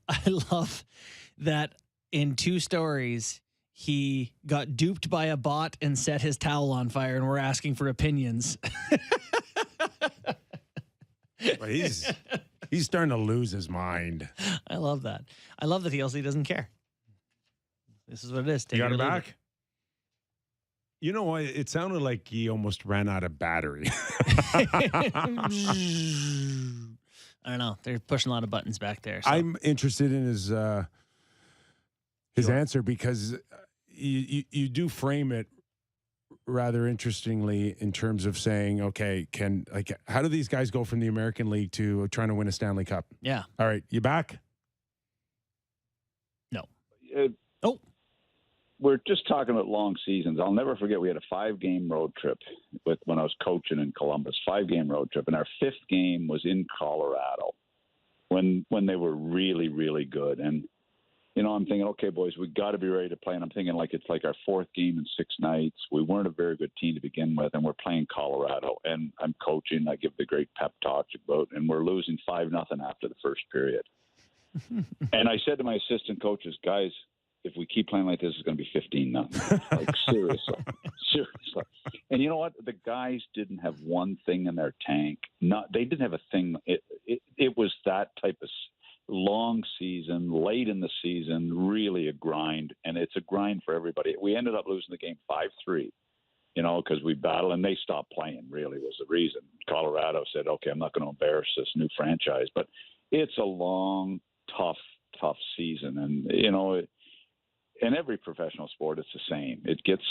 that in 2 stories, he got duped by a bot and set his towel on fire, and we're asking for opinions. But he's starting to lose his mind. I love that. I love that he also doesn't care. This is what it is. You got it back? You know what? It sounded like he almost ran out of battery. I don't know. They're pushing a lot of buttons back there. So. I'm interested in his answer because you do frame it rather interestingly in terms of saying, okay, how do these guys go from the American League to trying to win a Stanley Cup? Yeah. All right, you back? No. We're just talking about long seasons. I'll never forget we had a 5-game road trip when I was coaching in Columbus. 5-game road trip, and our 5th game was in Colorado when they were really, really good. And I'm thinking, okay, boys, we got to be ready to play. And I'm thinking it's like our 4th game in 6 nights. We weren't a very good team to begin with, and we're playing Colorado. And I'm coaching. I give the great pep talk about, and we're losing 5-0 after the first period. And I said to my assistant coaches, guys, if we keep playing like this, it's going to be 15-0. Like, seriously. And you know what? The guys didn't have one thing in their tank. They didn't have a thing. It was that type of long season, late in the season, really a grind. And it's a grind for everybody. We ended up losing the game 5-3, because we battled, and they stopped playing, really was the reason. Colorado said, okay, I'm not going to embarrass this new franchise. But it's a long, tough season. And, in every professional sport, it's the same. It gets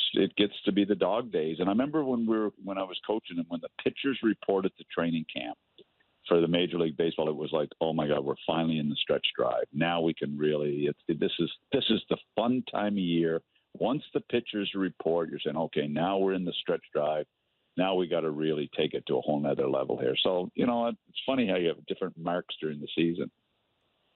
to be the dog days. And I remember when I was coaching and when the pitchers reported to training camp for the Major League Baseball, it was like, oh my God, we're finally in the stretch drive. Now we can really. This is the fun time of year. Once the pitchers report, you're saying, okay, now we're in the stretch drive. Now we got to really take it to a whole nother level here. So it's funny how you have different marks during the season.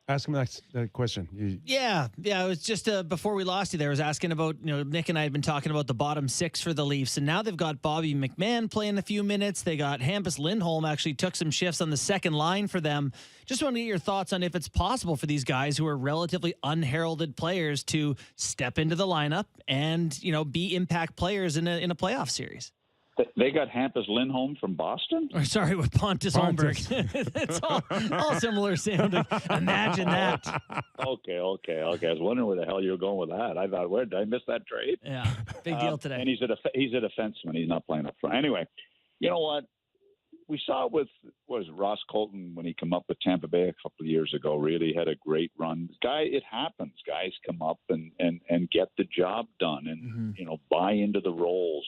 Ask him that question. Yeah. It was just before we lost you there, I was asking about, Nick and I had been talking about the bottom 6 for the Leafs, and now they've got Bobby McMahon playing a few minutes. They got Hampus Lindholm actually took some shifts on the second line for them. Just want to get your thoughts on if it's possible for these guys who are relatively unheralded players to step into the lineup and, be impact players in a playoff series. They got Hampus Lindholm from Boston? Or sorry, with Pontus Holmberg. It's all similar sounding. Imagine that. Okay. I was wondering where the hell you were going with that. I thought, where did I miss that trade? Yeah, big deal today. And he's a defenseman. He's not playing up front. Anyway, you know what? We saw it with Ross Colton when he came up with Tampa Bay a couple of years ago. Really had a great run. It happens. Guys come up and get the job done and buy into the roles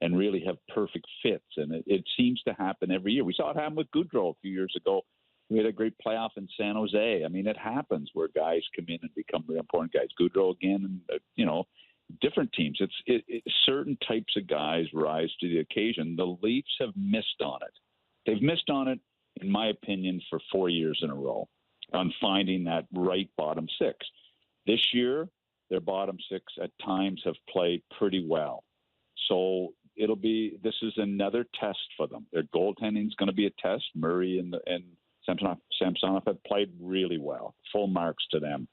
and really have perfect fits. And it seems to happen every year. We saw it happen with Goudreau a few years ago. We had a great playoff in San Jose. I mean, it happens where guys come in and become really important guys. Goudreau again, and, different teams. Certain types of guys rise to the occasion. The Leafs have missed on it. They've missed on it, in my opinion, for 4 years in a row on finding that right bottom 6. This year, their bottom 6 at times have played pretty well. So this is another test for them. Their goaltending is going to be a test. Murray and Samsonov have played really well. Full marks to them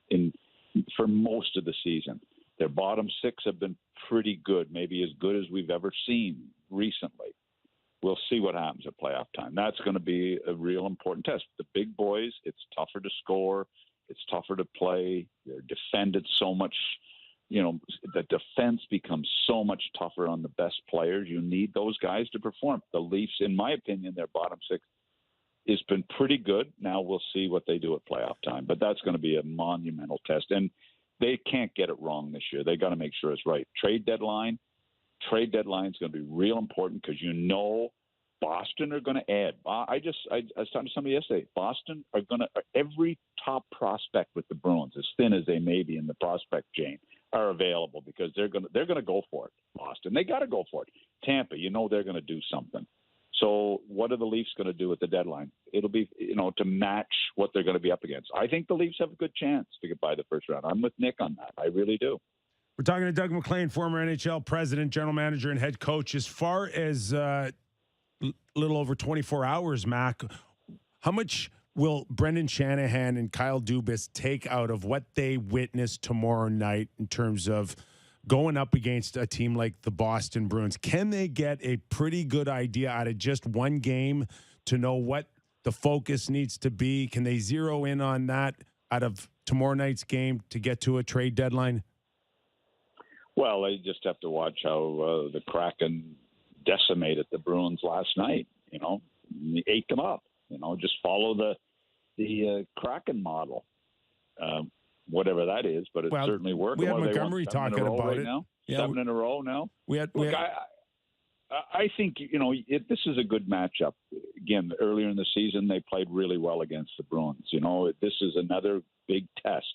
for most of the season. Their bottom 6 have been pretty good, maybe as good as we've ever seen recently. We'll see what happens at playoff time. That's going to be a real important test. The big boys, it's tougher to score. It's tougher to play. They're defended so much. The defense becomes so much tougher on the best players. You need those guys to perform. The Leafs, in my opinion, their bottom 6 has been pretty good. Now we'll see what they do at playoff time. But that's going to be a monumental test. And they can't get it wrong this year. They got to make sure it's right. Trade deadline is going to be real important because Boston are going to add. I was talking to somebody yesterday. Boston are going to every top prospect with the Bruins, as thin as they may be in the prospect chain, are available because they're going to go for it. Boston, they got to go for it. Tampa, they're going to do something. So what are the Leafs going to do at the deadline? It'll be to match what they're going to be up against. I think the Leafs have a good chance to get by the first round. I'm with Nick on that. I really do. We're talking to Doug McLean, former NHL president, general manager, and head coach. As far as little over 24 hours, Mac, how much will Brendan Shanahan and Kyle Dubas take out of what they witnessed tomorrow night in terms of going up against a team like the Boston Bruins? Can they get a pretty good idea out of just one game to know what the focus needs to be? Can they zero in on that out of tomorrow night's game to get to a trade deadline? Well, they just have to watch how the Kraken decimated the Bruins last night. They ate them up. Just follow the Kraken model, whatever that is. But it's certainly working. We had Montgomery talking about it. Now? Yeah, 7 in a row now. Look, I think this is a good matchup. Again, earlier in the season, they played really well against the Bruins. This is another big test.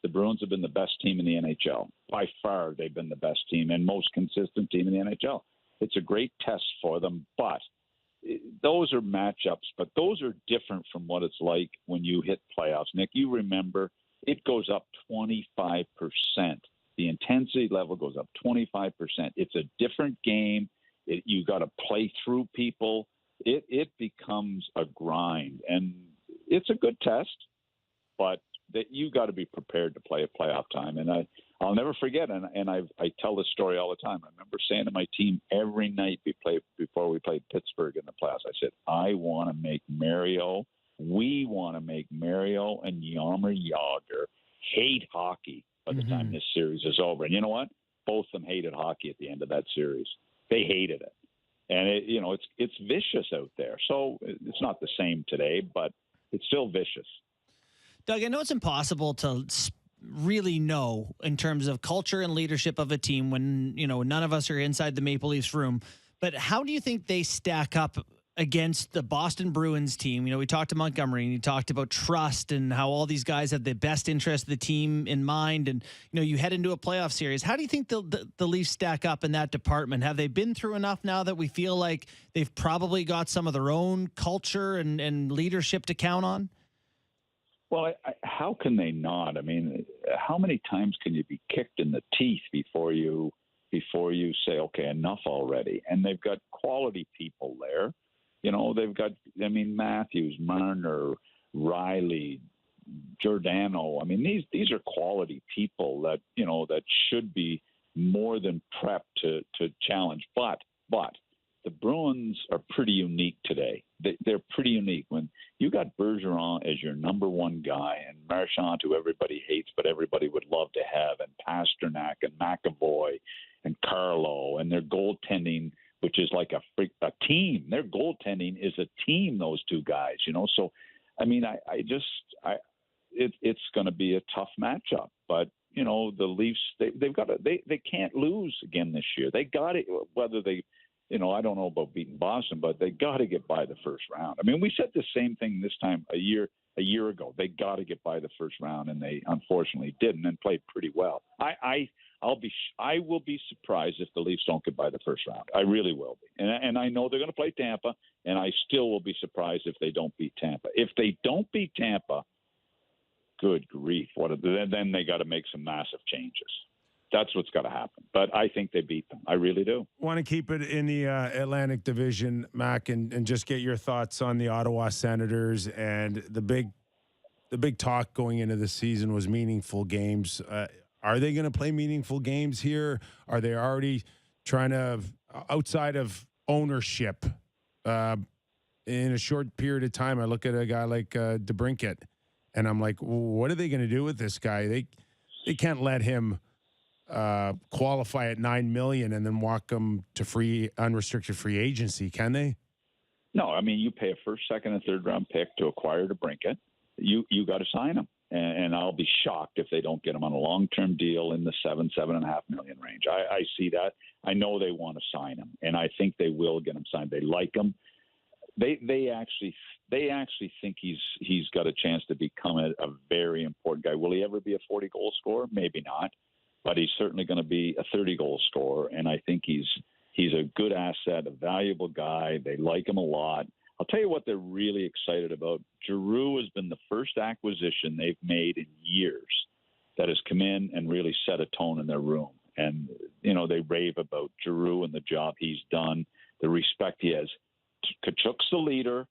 The Bruins have been the best team in the NHL. By far, they've been the best team and most consistent team in the NHL. It's a great test for them, but those are matchups, but those are different from what it's like when you hit playoffs. Nick, you remember it goes up 25%. The intensity level goes up 25%. It's a different game. You got to play through people. It becomes a grind, and it's a good test, but that you got to be prepared to play at playoff time. And I'll never forget, and I tell this story all the time. I remember saying to my team every night before we played Pittsburgh in the playoffs, I said, we want to make Mario and Jaromir Jagr hate hockey by the time this series is over. And you know what? Both of them hated hockey at the end of that series. They hated it. And it's vicious out there. So it's not the same today, but it's still vicious. Doug, I know it's impossible to really know in terms of culture and leadership of a team when, none of us are inside the Maple Leafs room. But how do you think they stack up against the Boston Bruins team? We talked to Montgomery and you talked about trust and how all these guys have the best interest of the team in mind. And, you head into a playoff series. How do you think the Leafs stack up in that department? Have they been through enough now that we feel like they've probably got some of their own culture and leadership to count on? Well, how can they not? I mean, how many times can you be kicked in the teeth before you say, okay, enough already? And they've got quality people there. They've got, Matthews, Marner, Riley, Giordano. These are quality people that, that should be more than prepped to challenge. But the Bruins are pretty unique today. They're pretty unique. When you got Bergeron as your number one guy and Marchand, who everybody hates but everybody would love to have, and Pasternak and McAvoy and Carlo, and their goaltending, which is like a team. Their goaltending is a team, those two guys, So, it's going to be a tough matchup. But, the Leafs, they can't lose again this year. They got it, whether they – I don't know about beating Boston, but they got to get by the first round. We said the same thing this time a year ago. They got to get by the first round, and they unfortunately didn't and played pretty well. I will be surprised if the Leafs don't get by the first round. I really will be. And I know they're going to play Tampa, and I still will be surprised if they don't beat Tampa. If they don't beat Tampa, good grief. Then they got to make some massive changes. That's what's got to happen. But I think they beat them. I really do. Want to keep it in the Atlantic Division, Mac, and just get your thoughts on the Ottawa Senators. And the big talk going into the season was meaningful games. Are they going to play meaningful games here? Are they already trying to, outside of ownership, in a short period of time, I look at a guy like DeBrincat, and I'm like, what are they going to do with this guy? They can't let him qualify at $9 million and then walk them to unrestricted free agency, can they? No, you pay a first, second, and third round pick to acquire DeBrincat. You got to sign him, and I'll be shocked if they don't get him on a long-term deal in the $7.5 million range. I see that. I know they want to sign him, and I think they will get him signed. They like him. They actually think he's got a chance to become a very important guy. Will he ever be a 40-goal scorer? Maybe not, but he's certainly going to be a 30-goal scorer. And I think he's a good asset, a valuable guy. They like him a lot. I'll tell you what they're really excited about. Giroux has been the first acquisition they've made in years that has come in and really set a tone in their room. And, they rave about Giroux and the job he's done, the respect he has. Kachuk's the leader,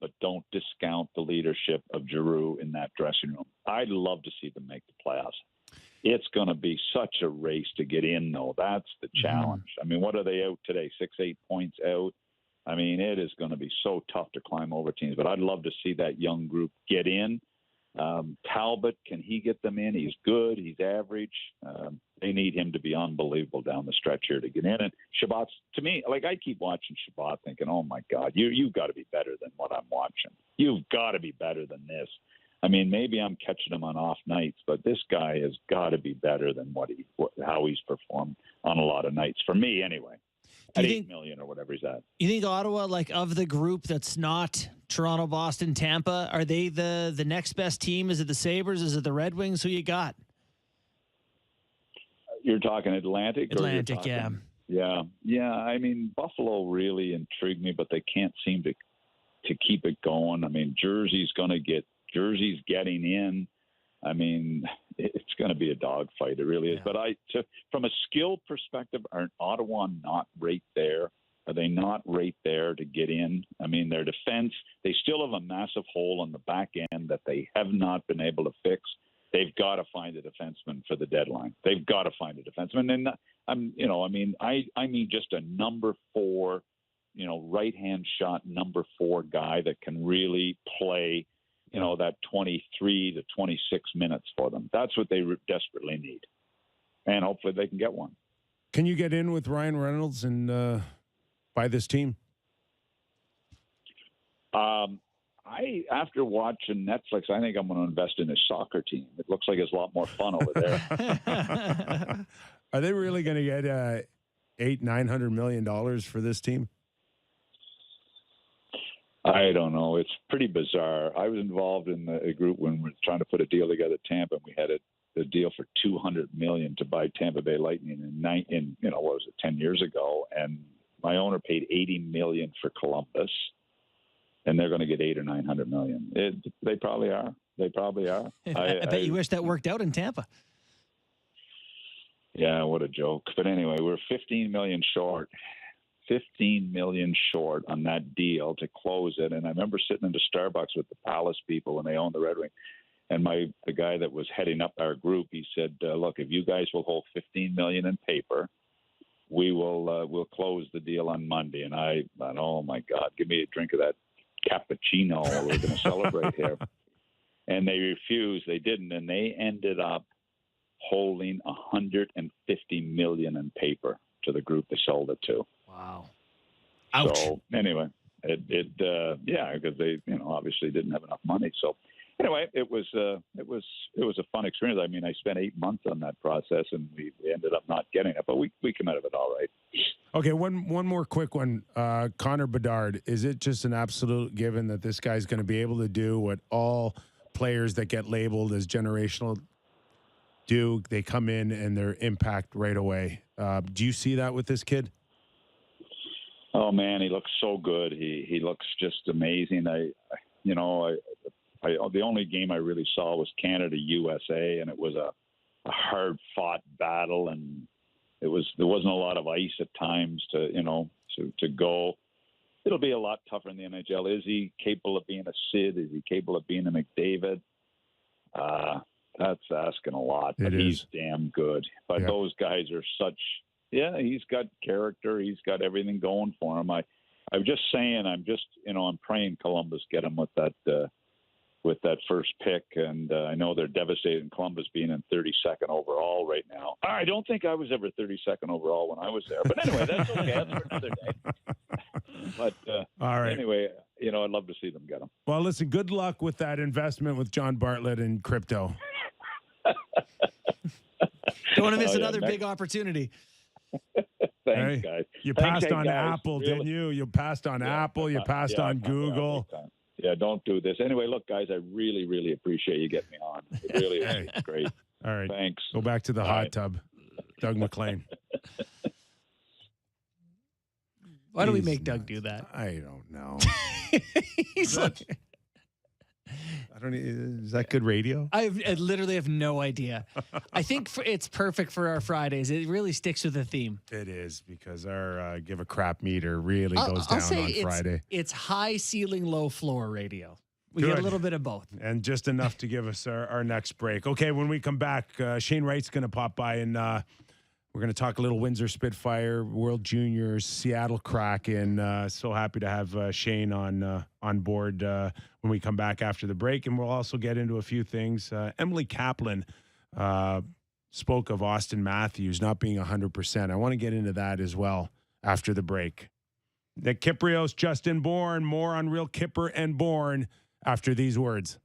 but don't discount the leadership of Giroux in that dressing room. I'd love to see them make the playoffs. It's going to be such a race to get in, though. That's the challenge. I mean, what are they out today? 6-8 points out. I mean, it is going to be so tough to climb over teams, but I'd love to see that young group get in. Talbot, can he get them in? He's good. He's average. They need him to be unbelievable down the stretch here to get in. And Shabbat's, to me, I keep watching Shabbat thinking, oh, my God, you've got to be better than what I'm watching. You've got to be better than this. I mean, maybe I'm catching him on off nights, but this guy has got to be better than how he's performed on a lot of nights, for me anyway. At 8 million or whatever he's at. You think Ottawa, of the group that's not Toronto, Boston, Tampa, are they the next best team? Is it the Sabres? Is it the Red Wings? Who you got? You're talking Atlantic? Atlantic, yeah. Yeah, I mean, Buffalo really intrigued me, but they can't seem to keep it going. I mean, Jersey's getting in. I mean, it's going to be a dogfight. It really is. Yeah. But from a skill perspective, are Ottawa not right there? Are they not right there to get in? I mean, their defense, they still have a massive hole on the back end that they have not been able to fix. They've got to find a defenseman for the deadline. They've got to find a defenseman. And I mean just a number 4, right-hand shot number 4 guy that can really play that 23 to 26 minutes for them. That's what they desperately need. And hopefully they can get one. Can you get in with Ryan Reynolds and buy this team? After watching Netflix, I think I'm going to invest in his soccer team. It looks like it's a lot more fun over there. Are they really going to get $800-900 million for this team? I don't know. It's pretty bizarre. I was involved in a group when we were trying to put a deal together at Tampa, and we had a deal for $200 million to buy Tampa Bay Lightning in 10 years ago, and my owner paid $80 million for Columbus, and they're going to get $800 or $900 million. They probably are. I bet you wish that worked out in Tampa. Yeah, what a joke. But anyway, we're $15 million short. $15 million short on that deal to close it. And I remember sitting in the Starbucks with the Palace people when they owned the Red Wing. And the guy that was heading up our group, he said, look, if you guys will hold $15 million in paper, we'll close the deal on Monday. And I thought, oh my God, give me a drink of that cappuccino. We're going to celebrate here. And they refused. They didn't. And they ended up holding $150 million in paper to the group they sold it to. Wow. Ouch. So anyway, because they, obviously didn't have enough money. So anyway, it was a fun experience. I mean, I spent 8 months on that process, and we ended up not getting it, but we came out of it all right. Okay, one more quick one. Connor Bedard, is it just an absolute given that this guy's going to be able to do what all players that get labeled as generational do? They come in and their impact right away. Do you see that with this kid? Oh man, he looks so good. He looks just amazing. The only game I really saw was Canada USA, and it was a hard fought battle, and there wasn't a lot of ice at times to go. It'll be a lot tougher in the NHL. Is he capable of being a Sid? Is he capable of being a McDavid? That's asking a lot, but he's damn good. But those guys are he's got character. He's got everything going for him. I'm just saying, I'm praying Columbus get him with that first pick. And I know they're devastated in Columbus being in 32nd overall right now. I don't think I was ever 32nd overall when I was there. But anyway, that's okay. That's for another day. But all right. Anyway, I'd love to see them get him. Well, listen, good luck with that investment with John Bartlett in crypto. Don't want to miss another big opportunity. Thanks, guys. You Thanks, passed on guys. Apple, Really- didn't you? You passed on Apple. You passed on Google. Yeah, don't do this. Anyway, look, guys, I really, really appreciate you getting me on. It really is Hey. great. All right. Thanks. Go back to the Bye. hot tub. Doug McLean. Why do we He's make Doug nuts. do that? I don't know. He's like, Is that good radio? I literally have no idea. I think it's perfect for our Fridays. It really sticks with the theme. It is because our give a crap meter really goes I'll down say on Friday. It's high ceiling, low floor radio. We get Good. a little bit of both. And just enough to give us our next break. Okay, when we come back, Shane Wright's going to pop by and we're going to talk a little Windsor Spitfire, World Juniors, Seattle Kraken. So happy to have Shane on board when we come back after the break. And we'll also get into a few things. Emily Kaplan spoke of Austin Matthews not being 100%. I want to get into that as well after the break. The Kypreos, Justin Bourne, more on Real Kyper and Bourne after these words.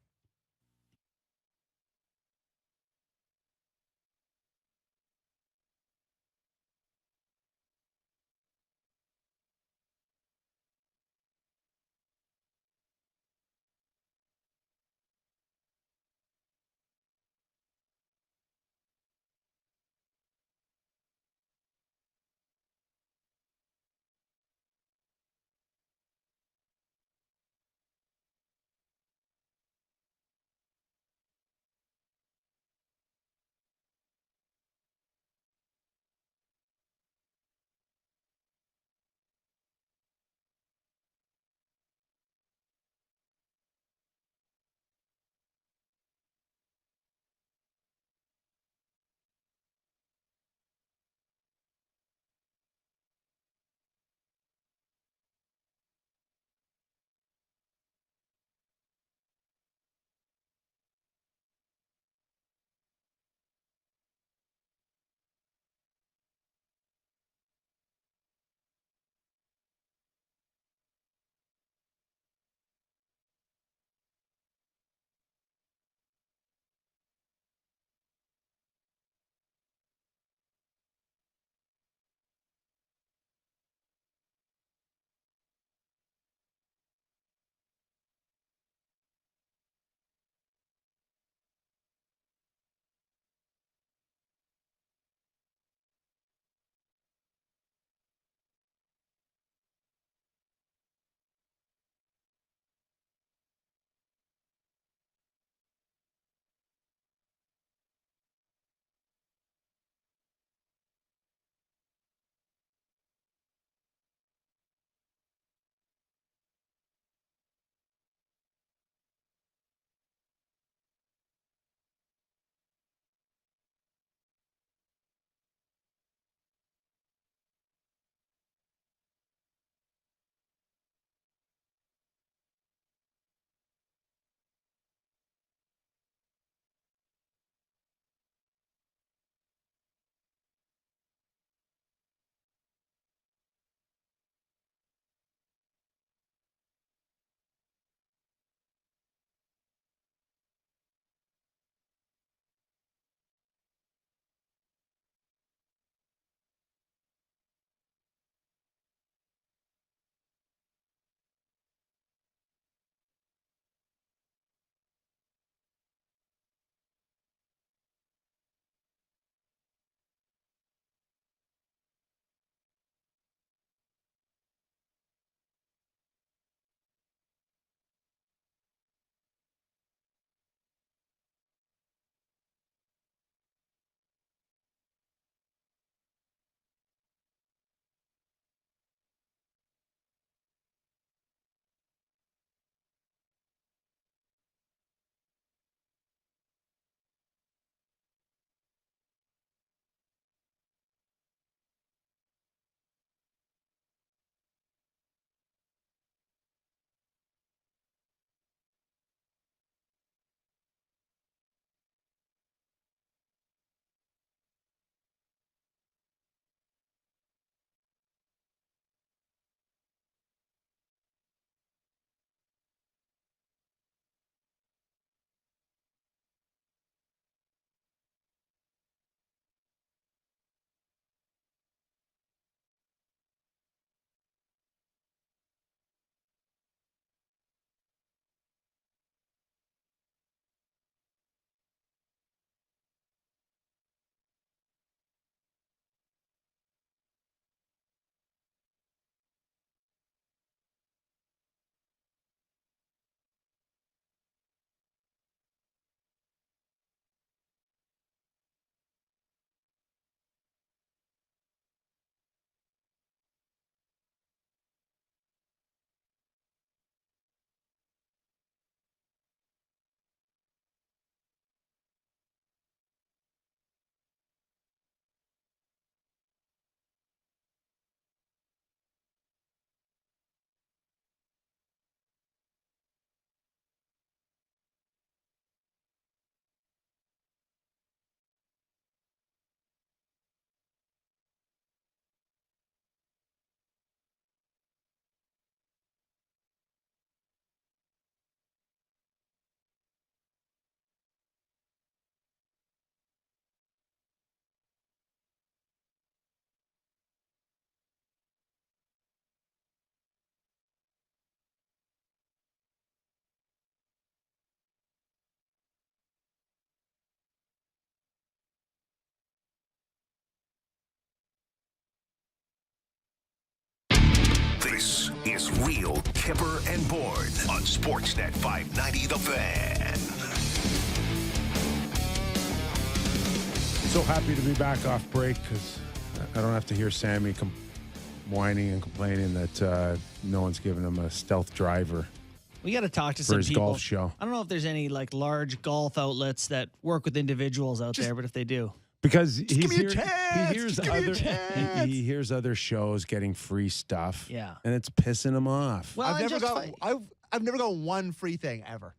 real Kyper and Bourne on Sportsnet 590 The Fan. So happy to be back off break because I don't have to hear Sammy whining and complaining that no one's giving him a stealth driver We got to talk to for some his people. golf show. I don't know if there's any like large golf outlets that work with individuals out there, but if they do, Because give me a chance. he hears Just give me a other chance. he hears other shows getting free stuff. Yeah. And it's pissing him off. well, I've never got one free thing ever.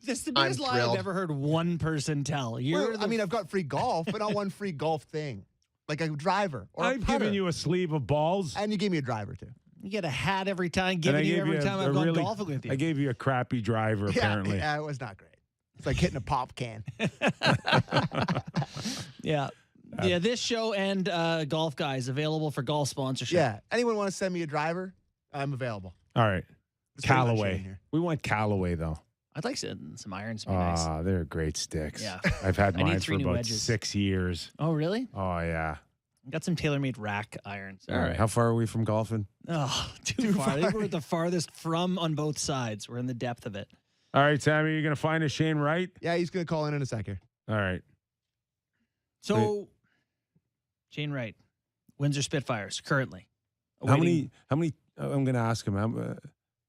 That's the I'm biggest lie I've thrilled. ever heard one person tell. I mean, I've got free golf, but not one free golf thing, like a driver or a I've putter. given you a sleeve of balls. And you gave me a driver too. you get a hat every time, and I giving you gave every a- time a I've gone really- golfing with you. I gave you a crappy driver, apparently. Yeah, it was not great. It's like hitting a pop can. Yeah. Yeah, this show and Golf Guys available for golf sponsorship. Yeah. Anyone want to send me a driver? I'm available. All right. Let's put it on Shane Callaway. here. We want Callaway, though. I'd like some irons. Would be nice. They're great sticks. Yeah. I've had I need mine for 3 new about wedges. 6 years. Oh, really? Oh, yeah. Got some TaylorMade rack irons. All right. How far are we from golfing? Oh, too far. I think we're at the farthest from on both sides. We're in the depth of it. All right, Sammy, you're going to find a Shane Wright? Yeah, he's going to call in a second. All right. So, Shane Wright, Windsor Spitfires currently. How awaiting- many, I'm going to ask him, how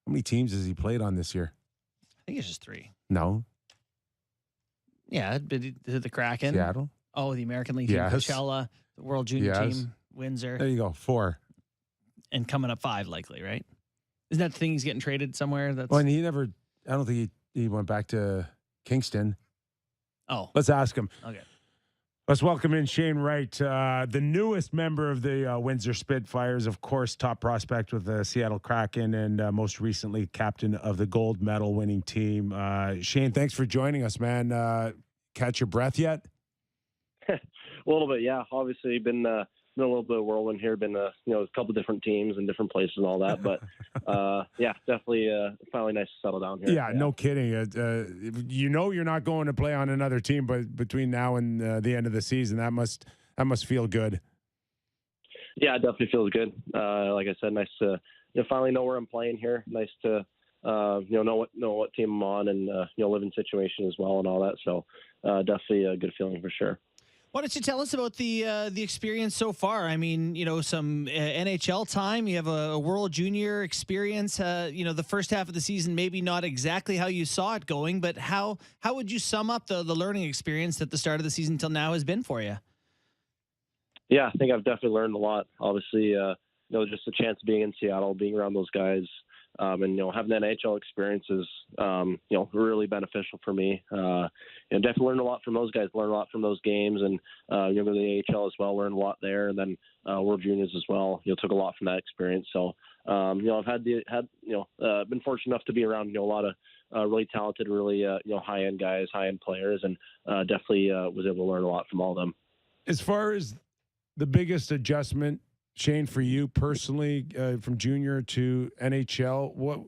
many teams has he played on this year? I think it's just 3. No. Yeah, the Kraken. Seattle? Oh, the American League team, Yes. Coachella, the World Junior Yes. team, Windsor, There you go. 4. and coming up 5 likely, right? Isn't that the thing he's getting traded somewhere? That's Well, and I don't think he went back to Kingston. oh, Let's ask him. okay. Let's welcome in Shane Wright, the newest member of the Windsor Spitfires, of course, top prospect with the Seattle Kraken, and most recently captain of the gold medal winning team. Shane, thanks for joining us, man. Catch your breath yet? A little bit, yeah. Obviously, been a little bit of whirlwind here. Been a couple different teams and different places and all that. But yeah, definitely finally nice to settle down here. Yeah, no kidding. You're not going to play on another team, but between now and the end of the season, that must feel good. Yeah, it definitely feels good. Like I said, nice to finally know where I'm playing here. Nice to know what team I'm on and living situation as well and all that. So definitely a good feeling for sure. Why don't you tell us about the experience so far? I mean, some NHL time. You have a World Junior experience. The first half of the season, maybe not exactly how you saw it going, but how would you sum up the learning experience that the start of the season till now has been for you? Yeah, I think I've definitely learned a lot. Obviously, just a chance of being in Seattle, being around those guys, and having that NHL experience is really beneficial for me. Definitely learned a lot from those guys. Learned a lot from those games, and the AHL as well. Learned a lot there, and then World Juniors as well. Took a lot from that experience. So I've been fortunate enough to be around a lot of really talented, really high end guys, high end players, and definitely was able to learn a lot from all of them. As far as the biggest adjustment, Shane, for you personally, from junior to NHL, what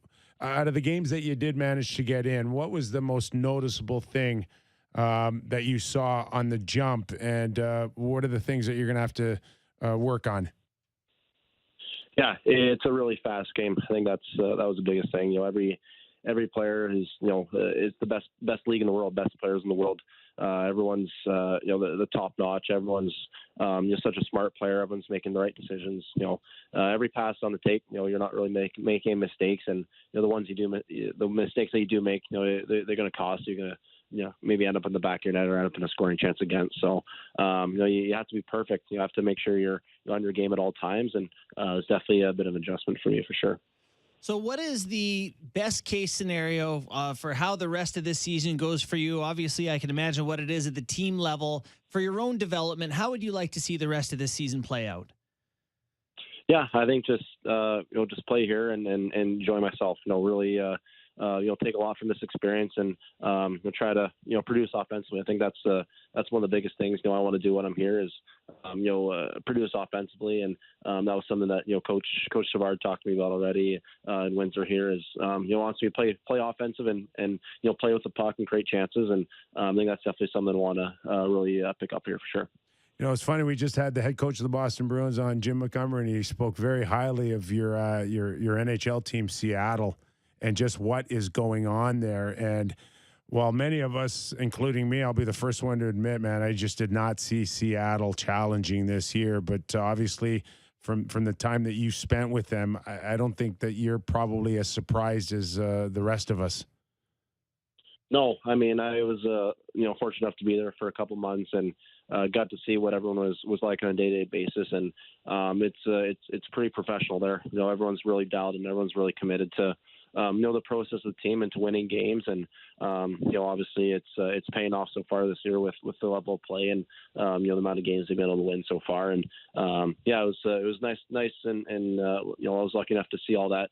out of the games that you did manage to get in, what was the most noticeable thing that you saw on the jump, and what are the things that you're going to have to work on? Yeah, it's a really fast game. I think that was the biggest thing. Every player is is the best league in the world, best players in the world. Everyone's the top notch. Everyone's such a smart player. Everyone's making the right decisions. Every pass on the tape, you're not really making mistakes, and the ones you do, the mistakes that you do make, they're going to cost you. You're going to maybe end up in the back of your net or end up in a scoring chance against. So you have to be perfect. You have to make sure you're on your game at all times, and it's definitely a bit of an adjustment for me for sure. So what is the best case scenario for how the rest of this season goes for you? Obviously, I can imagine what it is at the team level. For your own development, how would you like to see the rest of this season play out? Yeah, I think just play here and enjoy myself. Really take a lot from this experience and try to produce offensively. I think that's one of the biggest things I want to do when I'm here is produce offensively, and that was something that Coach Savard talked to me about already in Windsor here is wants me to play offensive and play with the puck and create chances, and I think that's definitely something I want to really pick up here for sure. You know, it's funny. We just had the head coach of the Boston Bruins on, Jim Montgomery, and he spoke very highly of your NHL team, Seattle, and just what is going on there. And while many of us, including me, I'll be the first one to admit, man, I just did not see Seattle challenging this year. But obviously, from the time that you spent with them, I don't think that you're probably as surprised as the rest of us. No, I mean, I was fortunate enough to be there for a couple months and got to see what everyone was like on a day-to-day basis, and it's pretty professional there. You know, everyone's really dialed and everyone's really committed to the process of the team and to winning games, and obviously it's paying off so far this year with the level of play and the amount of games they've been able to win so far, and it was nice and I was lucky enough to see all that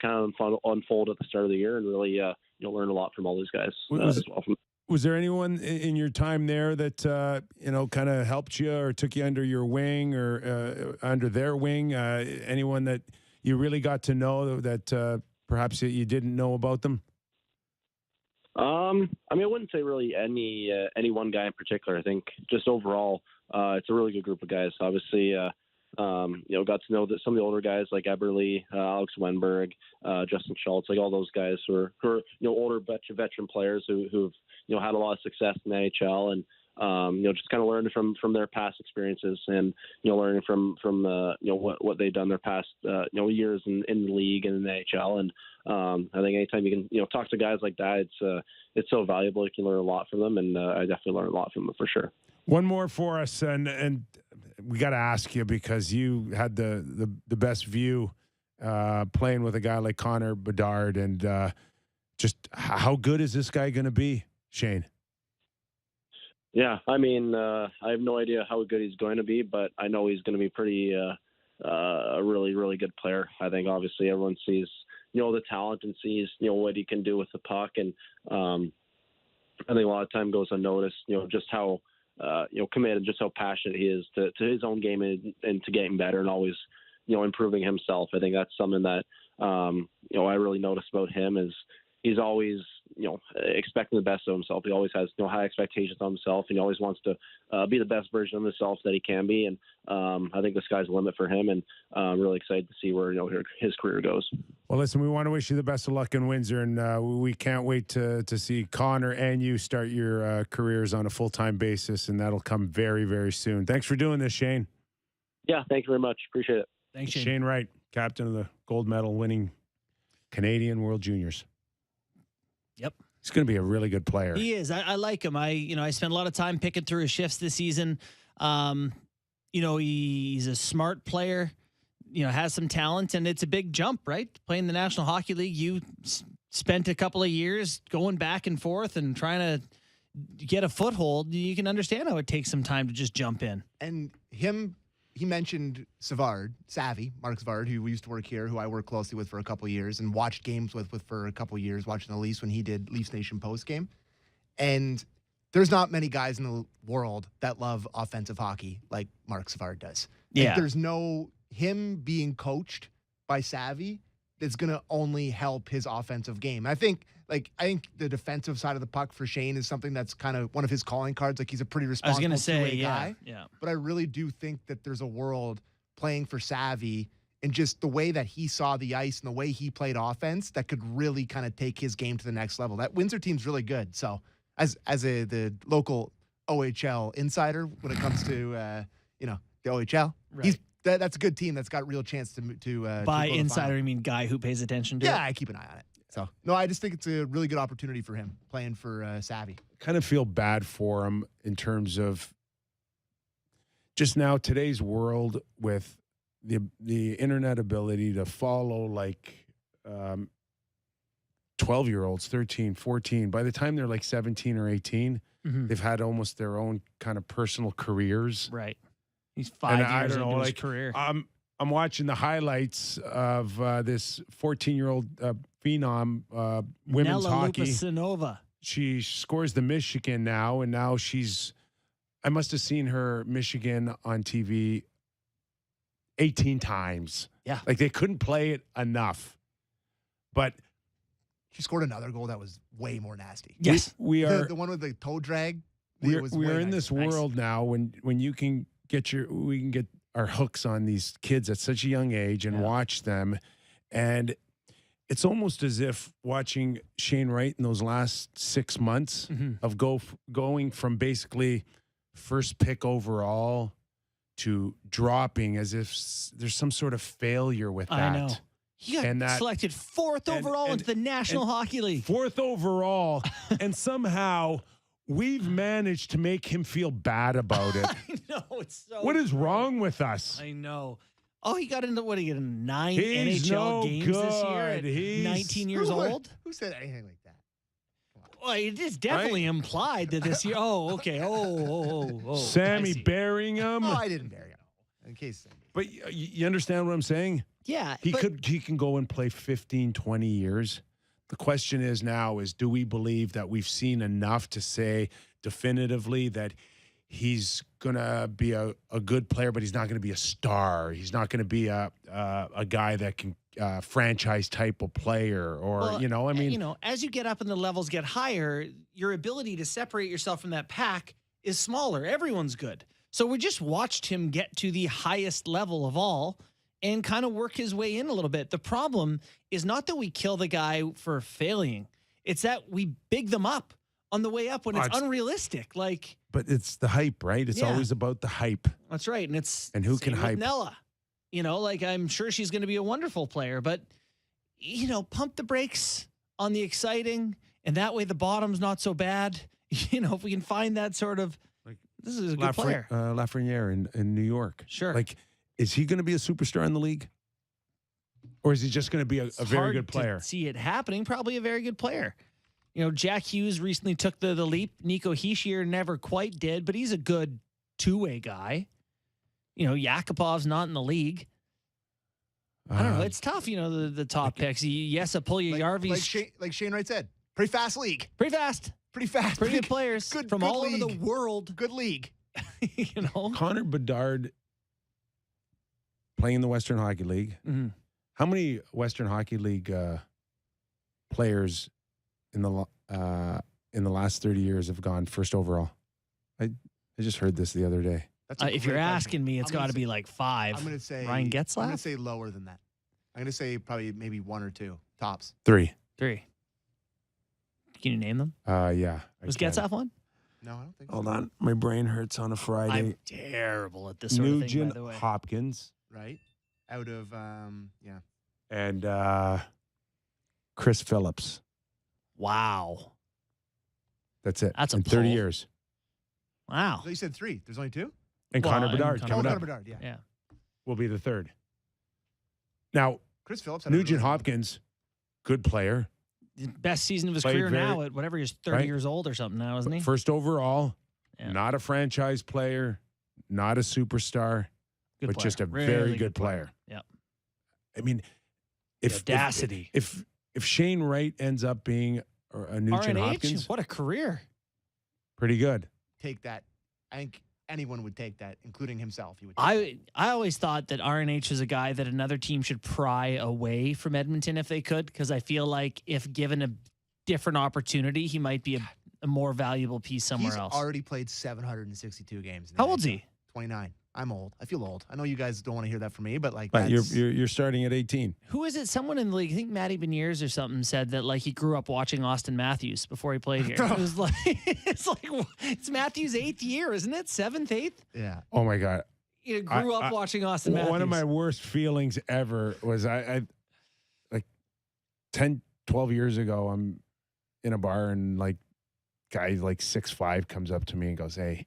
kind of unfold at the start of the year and really learn a lot from all these guys as well. Was there anyone in your time there that kind of helped you or took you under your wing or under their wing? Anyone that you really got to know that perhaps you didn't know about them? I mean, I wouldn't say really any one guy in particular. I think just overall, it's a really good group of guys. Obviously, got to know that some of the older guys like Eberle, Alex Wenberg, Justin Schultz, like all those guys who are older veteran players who've had a lot of success in the NHL, and just kind of learning from their past experiences and learning from what they've done their past years in the league and in the NHL. And I think anytime you can talk to guys like that, it's so valuable. You can learn a lot from them, and I definitely learned a lot from them for sure. One more for us, and we got to ask you because you had the best view playing with a guy like Connor Bedard, and just how good is this guy going to be, Shane? Yeah, I mean, I have no idea how good he's going to be, but I know he's going to be pretty a really, really good player. I think obviously everyone sees the talent and sees what he can do with the puck, and I think a lot of time goes unnoticed. Just how committed, just how passionate he is to his own game and to getting better and always improving himself. I think that's something that I really notice about him is he's always expecting the best of himself. He always has high expectations of himself, and he always wants to be the best version of himself that he can be. And I think the sky's the limit for him, and I'm really excited to see where his career goes. Well, listen, we want to wish you the best of luck in Windsor, and we can't wait to see Connor and you start your careers on a full-time basis, and that'll come very, very soon. Thanks for doing this, Shane. Yeah, thank you very much. Appreciate it. Thanks, Shane. Shane Wright, captain of the gold medal winning Canadian World Juniors. Yep. He's going to be a really good player. He is. I like him. I spent a lot of time picking through his shifts this season. He's a smart player, has some talent, and it's a big jump, right? Playing the National Hockey League, you spent a couple of years going back and forth and trying to get a foothold. You can understand how it takes some time to just jump in. And he mentioned Mark Savard, who used to work here, who I worked closely with for a couple of years and watched games with for a couple of years, watching the Leafs when he did Leafs Nation post game. And there's not many guys in the world that love offensive hockey like Mark Savard does. Yeah. There's him being coached by Savvy that's going to only help his offensive game. I think the defensive side of the puck for Shane is something that's kind of one of his calling cards. Like, he's a pretty responsible guy. Yeah. But I really do think that there's a world playing for Savvy and just the way that he saw the ice and the way he played offense that could really kind of take his game to the next level. That Windsor team's really good. So as the local OHL insider when it comes to the OHL, right. That's a good team that's got a real chance to by insider, you mean guy who pays attention to it? Yeah, I keep an eye on it. So, no, I just think it's a really good opportunity for him playing for Savvy. Kind of feel bad for him in terms of just now today's world with the internet ability to follow 12-year-olds, 13, 14. By the time they're like 17 or 18, they've had almost their own kind of personal careers. Right. He's 5 years into his career. I'm watching the highlights of this 14-year-old phenom women's hockey. Lupasinova. She scores the Michigan now, and now I must have seen her Michigan on TV 18 times. Yeah. Like, they couldn't play it enough. But she scored another goal that was way more nasty. Yes. We are the one with the toe drag We're in this world now when we can get our hooks on these kids at such a young age and watch them, and it's almost as if watching Shane Wright in those last 6 months of going from basically first pick overall to dropping, as if there's some sort of failure with that. I know. He got selected fourth overall into the National Hockey League. Fourth overall, and somehow we've managed to make him feel bad about it. I know. It's so What is wrong with us? I know. Oh, he got into, what, he got in 9 He's NHL no games this year at good. 19 years old? Who said anything like that? Well, it is definitely implied that this year. Oh, okay. Oh. Sammy burying him. Oh, I didn't bury him. In case. But you understand what I'm saying? Yeah. He can go and play 15, 20 years. The question is now do we believe that we've seen enough to say definitively that he's going to be a good player, but he's not going to be a star. He's not going to be a guy that can franchise type of player as you get up and the levels get higher, your ability to separate yourself from that pack is smaller. Everyone's good. So we just watched him get to the highest level of all and kind of work his way in a little bit. The problem is not that we kill the guy for failing. It's that we big them up on the way up when it's unrealistic. But it's the hype, right? It's always about the hype. That's right. And who can with hype? Nella. I'm sure she's going to be a wonderful player, but pump the brakes on the exciting, and that way the bottom's not so bad. If we can find that sort of, this is a good player. Lafreniere in New York. Sure. Is he going to be a superstar in the league? Or is he just going to be a very good player? To see it happening, probably a very good player. Jack Hughes recently took the leap. Nico Hischier never quite did, but he's a good two-way guy. Yakupov's not in the league. I don't know. It's tough, the top picks. Jesse Puljujarvi. Like Shane Wright said, pretty fast league. Pretty fast. Pretty good players from all over the world. Good league. Connor Bedard playing in the Western Hockey League. Mm-hmm. How many Western Hockey League players in the last 30 years have gone first overall? I just heard this the other day. If you're asking me, it's got to be like 5. I'm going to say Ryan Getzlaf. I'm going to say lower than that. I'm going to say probably maybe 1 or 2 tops. 3. Can you name them? Yeah. Was Getzlaf one? No, I don't think so. Hold on. My brain hurts on a Friday. I'm terrible at this sort of thing, by the way. Nugent Hopkins. Right. Out of, And Chris Phillips. Wow. That's it. That's in 30 years. Wow. So you said 3. There's only 2? And Connor Bedard coming up. Connor Bedard, yeah. Will be the third. Now, Chris Phillips. Nugent Hopkins, good player. Best season of his career now at whatever, he's 30 years old or something now, isn't he? First overall, not a franchise player, not a superstar, but just a very good player. Yeah. I mean, if Shane Wright ends up being a Nugent Hopkins, what a career. Pretty good. Take that. I think anyone would take that, including himself. He would. I always thought that RNH was a guy that another team should pry away from Edmonton if they could, because I feel like if given a different opportunity, he might be a more valuable piece somewhere else. He's already played 762 games. How old's he? 29. I'm old. I feel old. I know you guys don't want to hear that from me, but you're starting at 18. Who is it? Someone in the league, I think Matty Beniers or something, said that he grew up watching Austin Matthews before he played here. It was it's Matthews' 8th year, isn't it? 7th, 8th? Yeah. Oh my God. He grew up watching Austin Matthews. One of my worst feelings ever was I 10, 12 years ago, I'm in a bar and guy 6'5" comes up to me and goes, "Hey,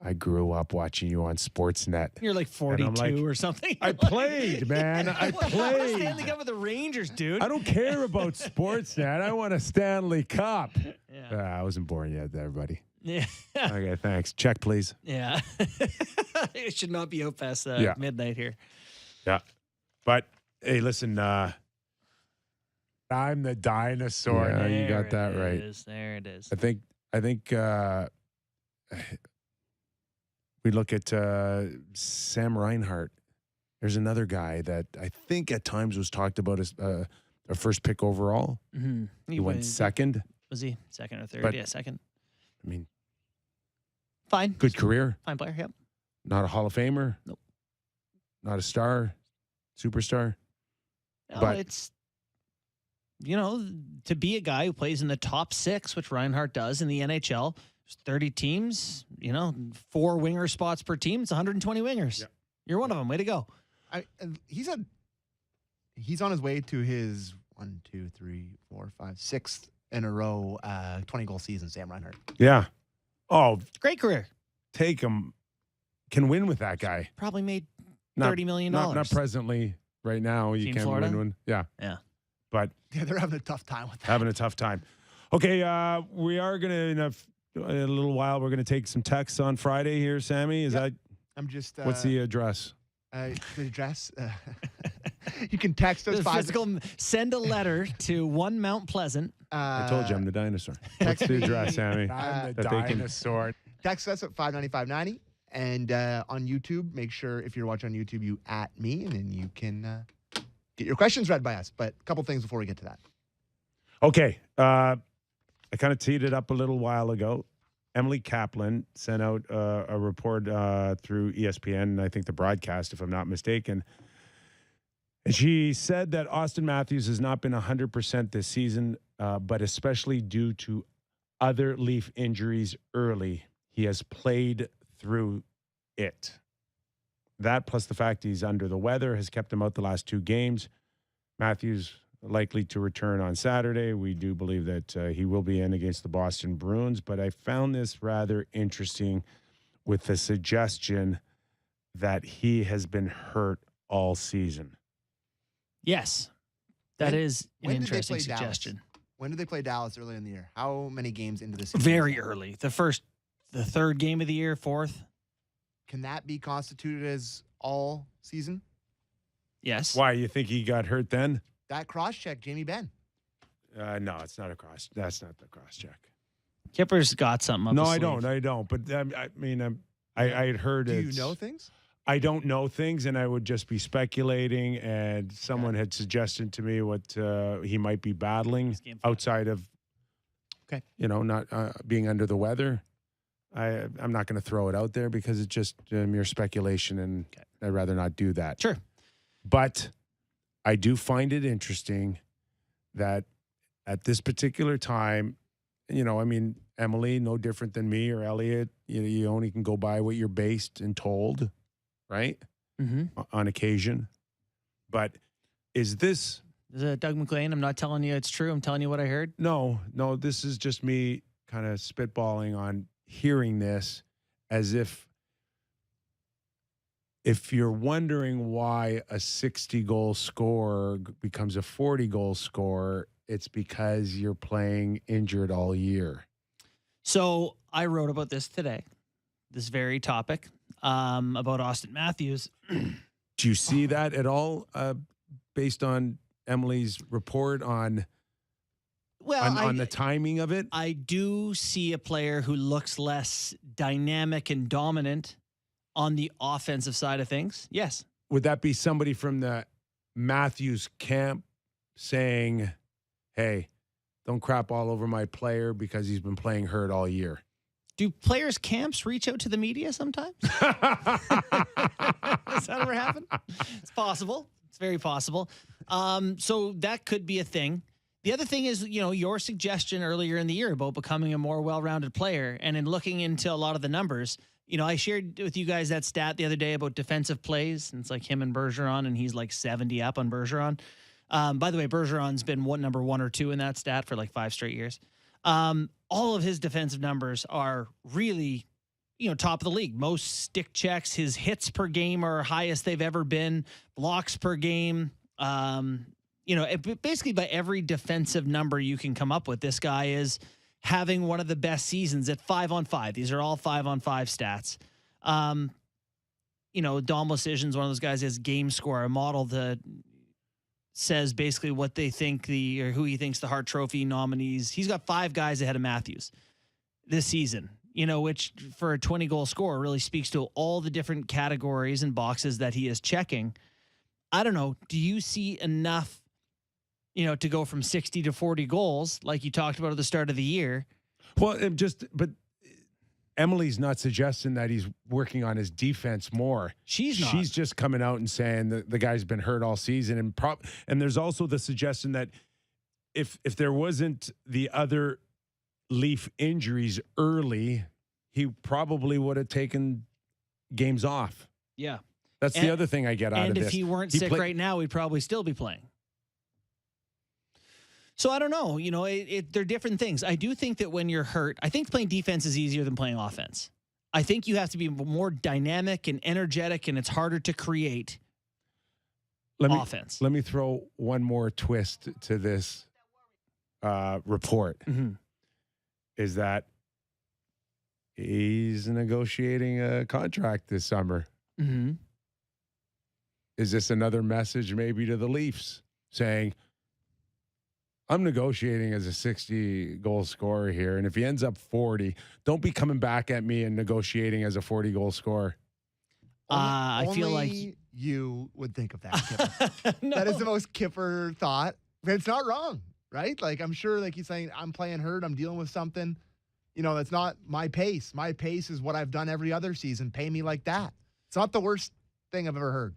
I grew up watching you on Sportsnet." You're 42 or something. I played, man. I played. Stanley Cup with the Rangers, dude. I don't care about Sportsnet. I want a Stanley Cup. Yeah. I wasn't born yet, everybody. Yeah. Okay, thanks. Check, please. Yeah. It should not be out past midnight here. Yeah. But, hey, listen, I'm the dinosaur. Yeah, you got that right. There it is. I think we look at Sam Reinhart. There's another guy that I think at times was talked about as a first pick overall. Mm-hmm. He went second. Was he second or third? But, second. I mean, Fine. Good career. Fine player, yep. Not a Hall of Famer. Nope. Not a star, superstar. No, But- it's, to be a guy who plays in the top 6, which Reinhart does in the NHL, there's 30 teams, 4 winger spots per team. It's 120 wingers. Yep. You're one of them. Way to go. He's on his way to his 6th in a row 20-goal season, Sam Reinhart. Yeah. Oh, Great career. take him. Can win with that guy. Probably made Not- $30 million. Not presently right now. You Team can't Florida? win one. Yeah. Yeah. But Yeah, they're having a tough time with that. having a tough time. Okay, we are going to, in a little while, we're going to take some texts on Friday here, Sammy. Is that, I'm just. what's the address? the address? You can text us. Send a letter to 1 Mount Pleasant. I told you I'm the dinosaur. What's the address, Sammy? I'm the dinosaur. Text us at 59590. And on YouTube, make sure if you're watching on YouTube, you @ me, and then you can get your questions read by us. But a couple things before we get to that. Okay. I kind of teed it up a little while ago. Emily Kaplan sent out a report through ESPN, I think the broadcast, if I'm not mistaken. And she said that Austin Matthews has not been 100% this season, but especially due to other Leaf injuries early. He has played through it. That plus the fact he's under the weather has kept him out the last 2 games. Matthews likely to return on Saturday. We do believe that he will be in against the Boston Bruins, but I found this rather interesting with the suggestion that he has been hurt all season. Yes. That is an when did they interesting play Dallas? suggestion. When did they play Dallas early in the year? How many games into the season? Very early. The 3rd game of the year, 4th. Can that be constituted as all season? Yes. Why, you think he got hurt then? That cross-check, Jamie Benn. No, it's not a cross. That's not the cross check. Kipper's got something up No, his I sleeve. don't. I don't. But I mean, I had heard it. Do you know things? I don't know things, and I would just be speculating. And someone had suggested to me what he might be battling outside of, not being under the weather. I'm not going to throw it out there because it's just mere speculation, and I'd rather not do that. Sure. But I do find it interesting that at this particular time, Emily, no different than me or Elliot, you only can go by what you're based and told, right? Mm-hmm. On occasion. But is this... Is it Doug McLean? I'm not telling you it's true. I'm telling you what I heard. No, this is just me kind of spitballing on hearing this as if you're wondering why a 60-goal scorer becomes a 40-goal scorer, it's because you're playing injured all year. So I wrote about this today, this very topic, about Austin Matthews. Do you see that at all based on Emily's report on the timing of it? I do see a player who looks less dynamic and dominant on the offensive side of things. Yes. Would that be somebody from the Matthews camp saying, hey, don't crap all over my player because he's been playing hurt all year? Do players' camps reach out to the media sometimes? Does that ever happen? It's possible. It's very possible. So that could be a thing. The other thing is, your suggestion earlier in the year about becoming a more well-rounded player, and in looking into a lot of the numbers, I shared with you guys that stat the other day about defensive plays, and it's like him and Bergeron, and he's like 70 up on Bergeron. By the way, Bergeron's been number 1 or 2 in that stat for like 5 straight years. All of his defensive numbers are really, top of the league. Most stick checks, his hits per game are highest they've ever been, blocks per game. Basically by every defensive number you can come up with, this guy is having one of the best seasons at 5-on-5. These are all 5-on-5 stats. Dom Lucian's one of those guys has game score, a model that says basically what they think or who he thinks the Hart Trophy nominees. He's got 5 guys ahead of Matthews this season, which for a 20-goal scorer really speaks to all the different categories and boxes that he is checking. I don't know. Do you see enough, to go from 60 to 40 goals like you talked about at the start of the year? Well, Emily's not suggesting that he's working on his defense more. She's not. She's just coming out and saying that the guy's been hurt all season. And there's also the suggestion that if there wasn't the other Leaf injuries early, he probably would have taken games off. Yeah. That's the other thing I get out of this. And if he weren't sick right now, we'd probably still be playing. So I don't know. You know, they're different things. I do think that when you're hurt, I think playing defense is easier than playing offense. I think you have to be more dynamic and energetic, and it's harder to create offense. Let me throw one more twist to this report. Mm-hmm. Is that he's negotiating a contract this summer. Mm-hmm. Is this another message maybe to the Leafs saying, I'm negotiating as a 60-goal scorer here, and if he ends up 40, don't be coming back at me and negotiating as a 40-goal scorer? I feel like you would think of that, Kipper. No. That is the most Kipper thought. But it's not wrong, right? Like, I'm sure, like he's saying, I'm playing hurt, I'm dealing with something. You know, that's not my pace. My pace is what I've done every other season. Pay me like that. It's not the worst thing I've ever heard.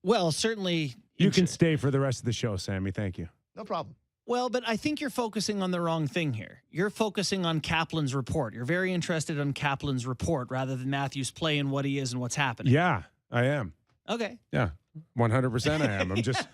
Well, certainly. You can stay for the rest of the show, Sammy. Thank you. No problem. Well, but I think you're focusing on the wrong thing here. You're focusing on Kaplan's report. You're very interested in Kaplan's report rather than Matthews' play and what he is and what's happening. Yeah, I am. Okay. Yeah, 100% I am. I'm just,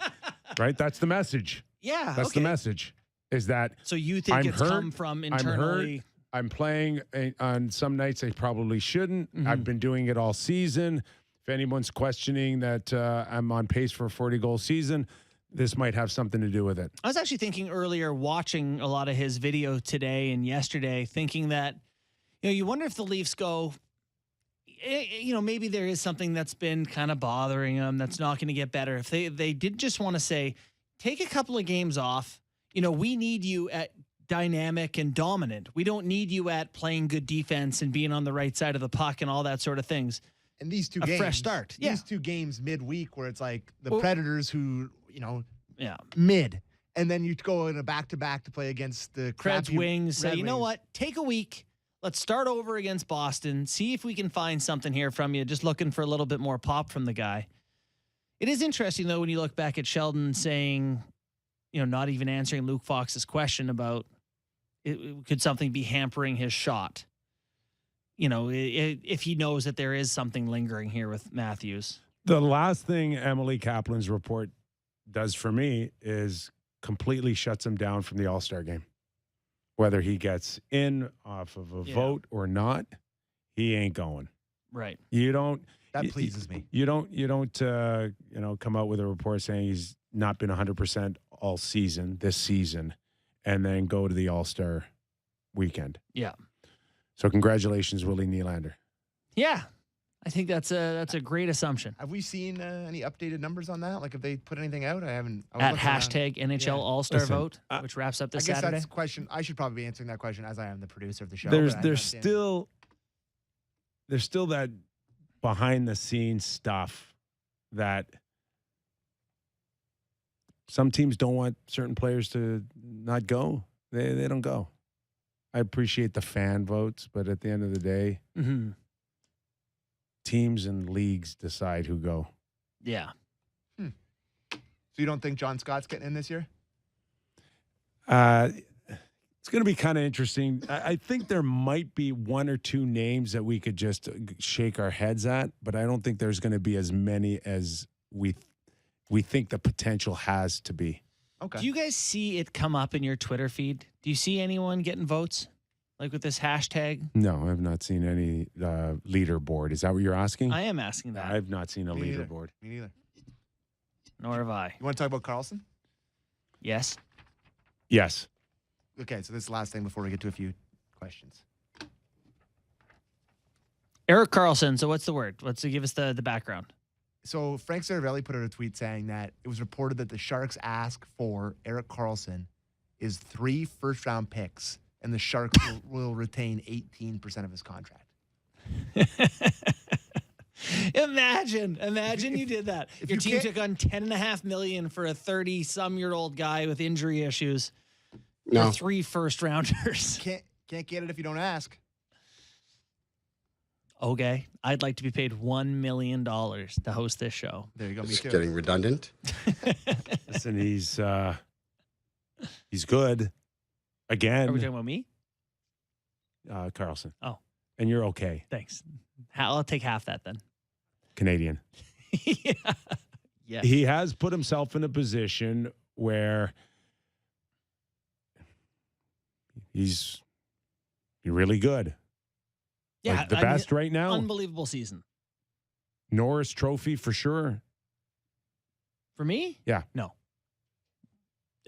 right? That's the message. Yeah. That's the message, is that So you think I'm it's hurt, come from internally? I'm playing on some nights I probably shouldn't. Mm-hmm. I've been doing it all season. If anyone's questioning that I'm on pace for a 40-goal season, this might have something to do with it. I was actually thinking earlier, watching a lot of his video today and yesterday, thinking that, you know, you wonder if the Leafs go, you know, maybe there is something that's been kind of bothering them that's not going to get better. If they did just want to say, take a couple of games off, you know, we need you at dynamic and dominant. We don't need you at playing good defense and being on the right side of the puck and all that sort of things. And these two A games, fresh start. These two games midweek where it's like the Predators who, you know, mid. And then you go in a back-to-back to play against the Preds Wings. Say, you know Wings. what? Take a week. Let's start over against Boston. See if we can find something here from you. Just looking for a little bit more pop from the guy. It is interesting, though, when you look back at Sheldon saying, you know, not even answering Luke Fox's question about could something be hampering his shot? You know, if he knows that there is something lingering here with Matthews. The last thing Emily Kaplan's report does for me is completely shuts him down from the All-Star game. Whether he gets in off of a vote or not, he ain't going. Right. You don't. That pleases me. You don't. You know, come out with a report saying he's not been 100% all season this season, and then go to the All-Star weekend. Yeah. So congratulations, Willie Nylander. Yeah. I think that's a great assumption. Have we seen any updated numbers on that? Like, have they put anything out? I haven't. At hashtag NHL All-Star vote, which wraps up this I guess Saturday. that's a question. I should probably be answering that question as I am the producer of the show. There's still that behind the scenes stuff that some teams don't want certain players to not go. They don't go. I appreciate the fan votes, but at the end of the day, teams and leagues decide who go. Yeah. So you don't think John Scott's getting in this year? It's going to be kind of interesting. I think there might be one or two names that we could just shake our heads at, but I don't think there's going to be as many as we think the potential has to be. Okay. Do you guys see it come up in your Twitter feed? Do you see anyone getting votes? Like with this hashtag? No, I've not seen any leaderboard. Is that what you're asking? I am asking that. I've not seen a Me neither. leaderboard. Me neither. Nor have I. You want to talk about Carlson? Yes. Yes. Okay, so this is the last thing before we get to a few questions. Erik Karlsson. So what's the word? Give us the background. So Frank Saravelli put out a tweet saying that it was reported that the Sharks' ask for Erik Karlsson is 3 first-round picks, and the Sharks will retain 18% of his contract. Imagine you did that. If Your you team can't- took on $10.5 million for a 30-some-year-old guy with injury issues. No. For 3 first-rounders. Can't get it if you don't ask. Okay, I'd like to be paid $1 million to host this show. There you go. Me It's too. getting redundant. Listen, he's good. Again. Are we talking about me? Carlson. Oh. And you're okay. Thanks. I'll take half that then. Canadian. Yeah. Yes. He has put himself in a position where he's really good. Yeah, Like the best right now. Unbelievable season. Norris Trophy for sure. For me? Yeah. No.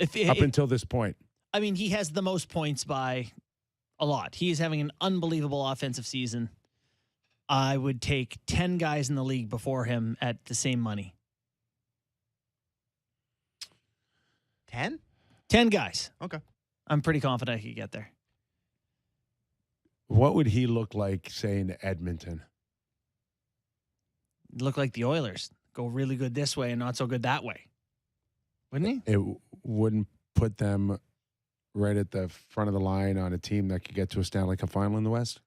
Up until this point. I mean, he has the most points by a lot. He's having an unbelievable offensive season. I would take 10 guys in the league before him at the same money. 10? 10 guys. Okay. I'm pretty confident I could get there. What would he look like, say, in Edmonton? Look like the Oilers. Go really good this way and not so good that way. Wouldn't he? It wouldn't put them right at the front of the line on a team that could get to a Stanley Cup final in the West?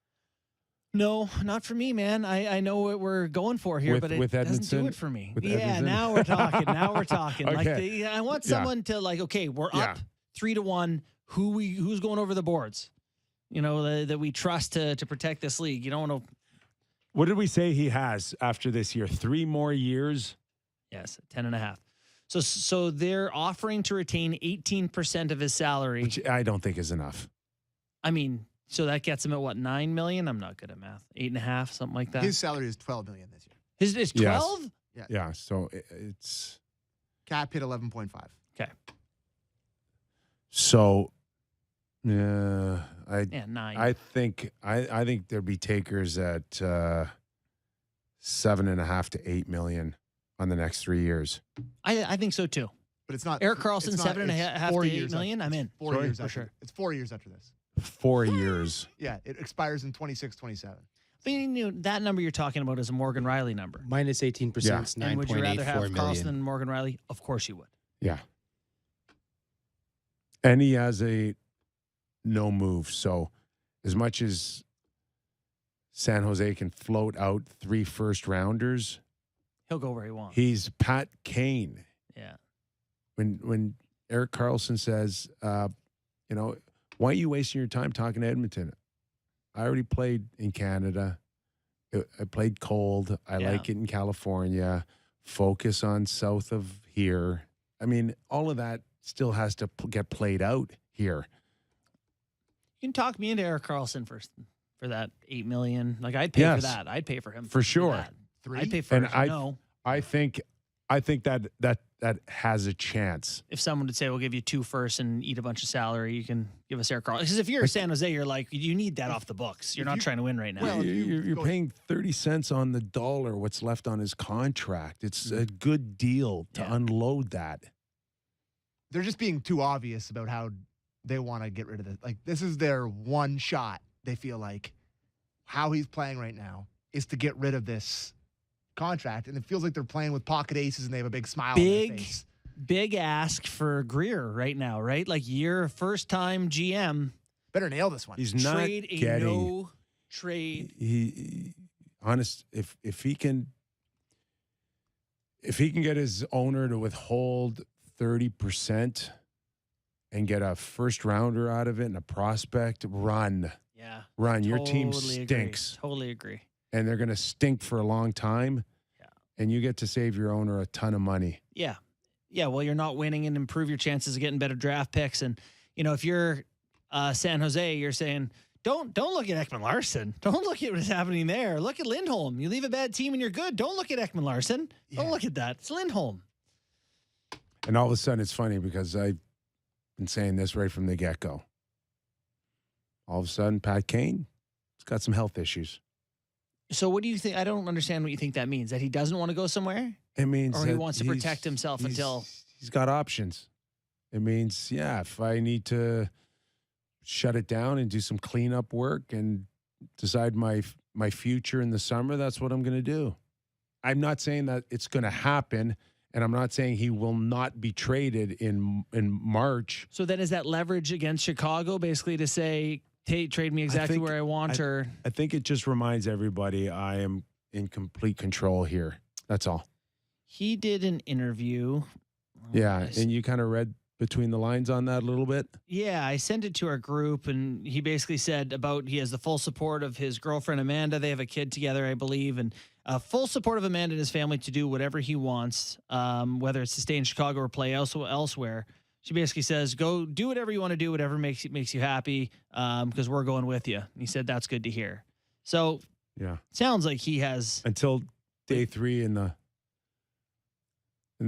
No, not for me, man. I know what we're going for here, but it doesn't do it for me. Yeah, Edmonton? now we're talking. Now we're talking. Okay. I want someone to okay, we're up 3-1. Who's going over the boards? That we trust to protect this league. You don't want to. What did we say he has after this year? 3 more years? Yes, 10.5. So they're offering to retain 18% of his salary. Which I don't think is enough. I mean, so that gets him at what, 9 million? I'm not good at math. 8.5, something like that. His salary is $12 million this year. His is 12? Yes. Yeah. So it's Cap hit 11.5. Okay. So, 9. I think there'd be takers at 7.5 to 8 million on the next 3 years. I think so too. But it's not. Eric Carlson, it's not- 7.5 it's 4 to 8 years million. after- I'm in. 4 years for after, sure. It's 4 years after this. 4 years. Yeah, it expires in 26, 27. But that number you're talking about is a Morgan Riley number. Minus 18% is And would you rather have 9.84 Carlson million. than Morgan Riley? Of course you would. Yeah. And he has a no move. So as much as San Jose can float out 3 first-rounders, He'll go where he wants. he's Pat Kane. Yeah. When Eric Carlson says, why are you wasting your time talking to Edmonton? I already played in Canada. I played cold. I like it in California. Focus on south of here. I mean, all of that still has to get played out here. You can talk me into Eric Carlson for that 8 million. Like I'd pay for that. I'd pay for him For sure. that. 3? I'd pay for And it. No. I think that has a chance. If someone would say, we'll give you 2 firsts and eat a bunch of salary, you can give us Eric Carlson. Because if you're San Jose, you're like, you need that off the books. You're not trying to win right now. Well, You're paying 30 cents on the dollar what's left on his contract. It's a good deal to unload that. They're just being too obvious about how they want to get rid of this. Like, this is their one shot, they feel like. How he's playing right now is to get rid of this contract. And it feels like they're playing with pocket aces and they have a big smile on their face. Big ask for Greer right now, right? Like you're first time GM. Better nail this one. He's not Trade a getting. no trade. He honest. If he can get his owner to withhold 30% and get a first rounder out of it and a prospect, run. Yeah. Run. Your team Totally agree. stinks. Totally agree. And they're going to stink for a long time. Yeah. And you get to save your owner a ton of money. Yeah. Yeah. Well, you're not winning and improve your chances of getting better draft picks. And, if you're San Jose, you're saying, don't look at Ekman Larson. Don't look at what's happening there. Look at Lindholm. You leave a bad team and you're good. Don't look at Ekman Larson. Don't look at that. It's Lindholm. And all of a sudden, it's funny because I've been saying this right from the get-go. All of a sudden, Pat Kane has got some health issues. So what do you think? I don't understand what you think that means. That he doesn't want to go somewhere? It means Or he that wants to protect himself until... He's got options. It means, if I need to shut it down and do some cleanup work and decide my future in the summer, that's what I'm going to do. I'm not saying that it's going to happen, and I'm not saying he will not be traded in March. So then is that leverage against Chicago basically to say, trade me exactly where I want, or I think it just reminds everybody I am in complete control here. That's all. he did an interview. Yeah, and you kind of read between the lines on that a little bit. Yeah, I sent it to our group, and he basically said about he has the full support of his girlfriend Amanda. They have a kid together, I believe, and full support of Amanda and his family to do whatever he wants, whether it's to stay in Chicago or play elsewhere. She basically says, "Go do whatever you want to do, whatever makes you happy, because we're going with you." And he said that's good to hear. So Yeah, sounds like he has until day 3 in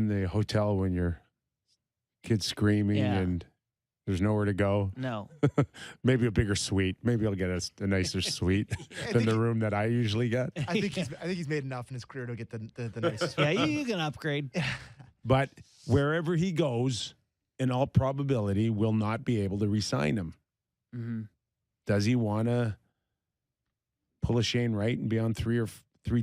the hotel when your kid's screaming and there's nowhere to go. no. Maybe a bigger suite. Maybe I'll get a nicer suite than the room that I usually get. I think he's made enough in his career to get the nicest. Yeah, you can upgrade. But wherever he goes, in all probability, will not be able to re-sign him. Mm-hmm. Does he want to pull a Shane Wright and be on three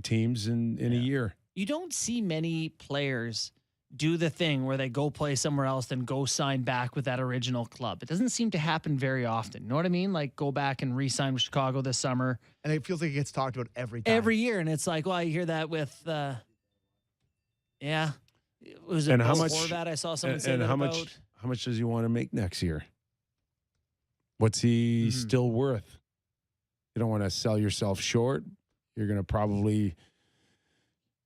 teams in a year? You don't see many players do the thing where they go play somewhere else, then go sign back with that original club. It doesn't seem to happen very often. You know what I mean? Like go back and re-sign with Chicago this summer. And it feels like it gets talked about every time. Every year. And it's like, well, I hear that with, yeah. Was it And how before much that I saw someone say and that how about? much does he want to make next year? What's he still worth? You don't want to sell yourself short. You're going to probably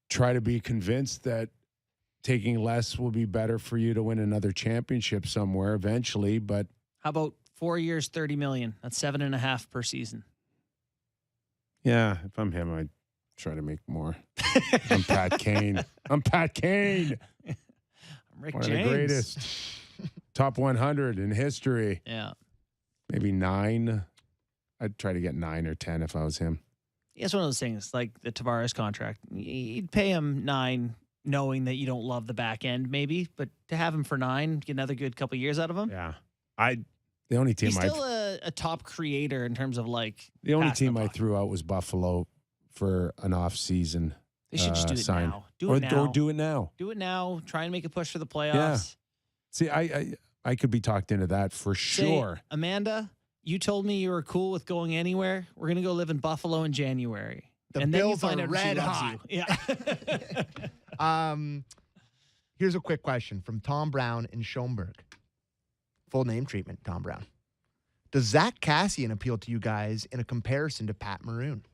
try to be convinced that taking less will be better for you to win another championship somewhere eventually. But How about 4 years, $30 million? That's 7.5 per season. yeah, if I'm him, I'd try to make more. I'm Pat Kane. I'm Pat Kane. I'm Rick One James. of the greatest. Top 100 in history. Yeah. Maybe 9. I'd try to get 9 or 10 if I was him. It's one of those things like the Tavares contract. You'd pay him 9 knowing that you don't love the back end maybe, but to have him for 9, get another good couple years out of him. Yeah. The only team He's still a top creator in terms of like the only passing team the I puck. threw out was Buffalo for an off-season They should just do it sign. now. Do it now. Or do it now. Do it now. Try and make a push for the playoffs. Yeah. See, I could be talked into that for Say, sure. Amanda, you told me you were cool with going anywhere. We're gonna go live in Buffalo in January. The and Bills then you find are out she red loves hot. you. Yeah. Here's a quick question from Tom Brown in Schoenberg. Full name treatment, Tom Brown. Does Zach Cassian appeal to you guys in a comparison to Pat Maroon?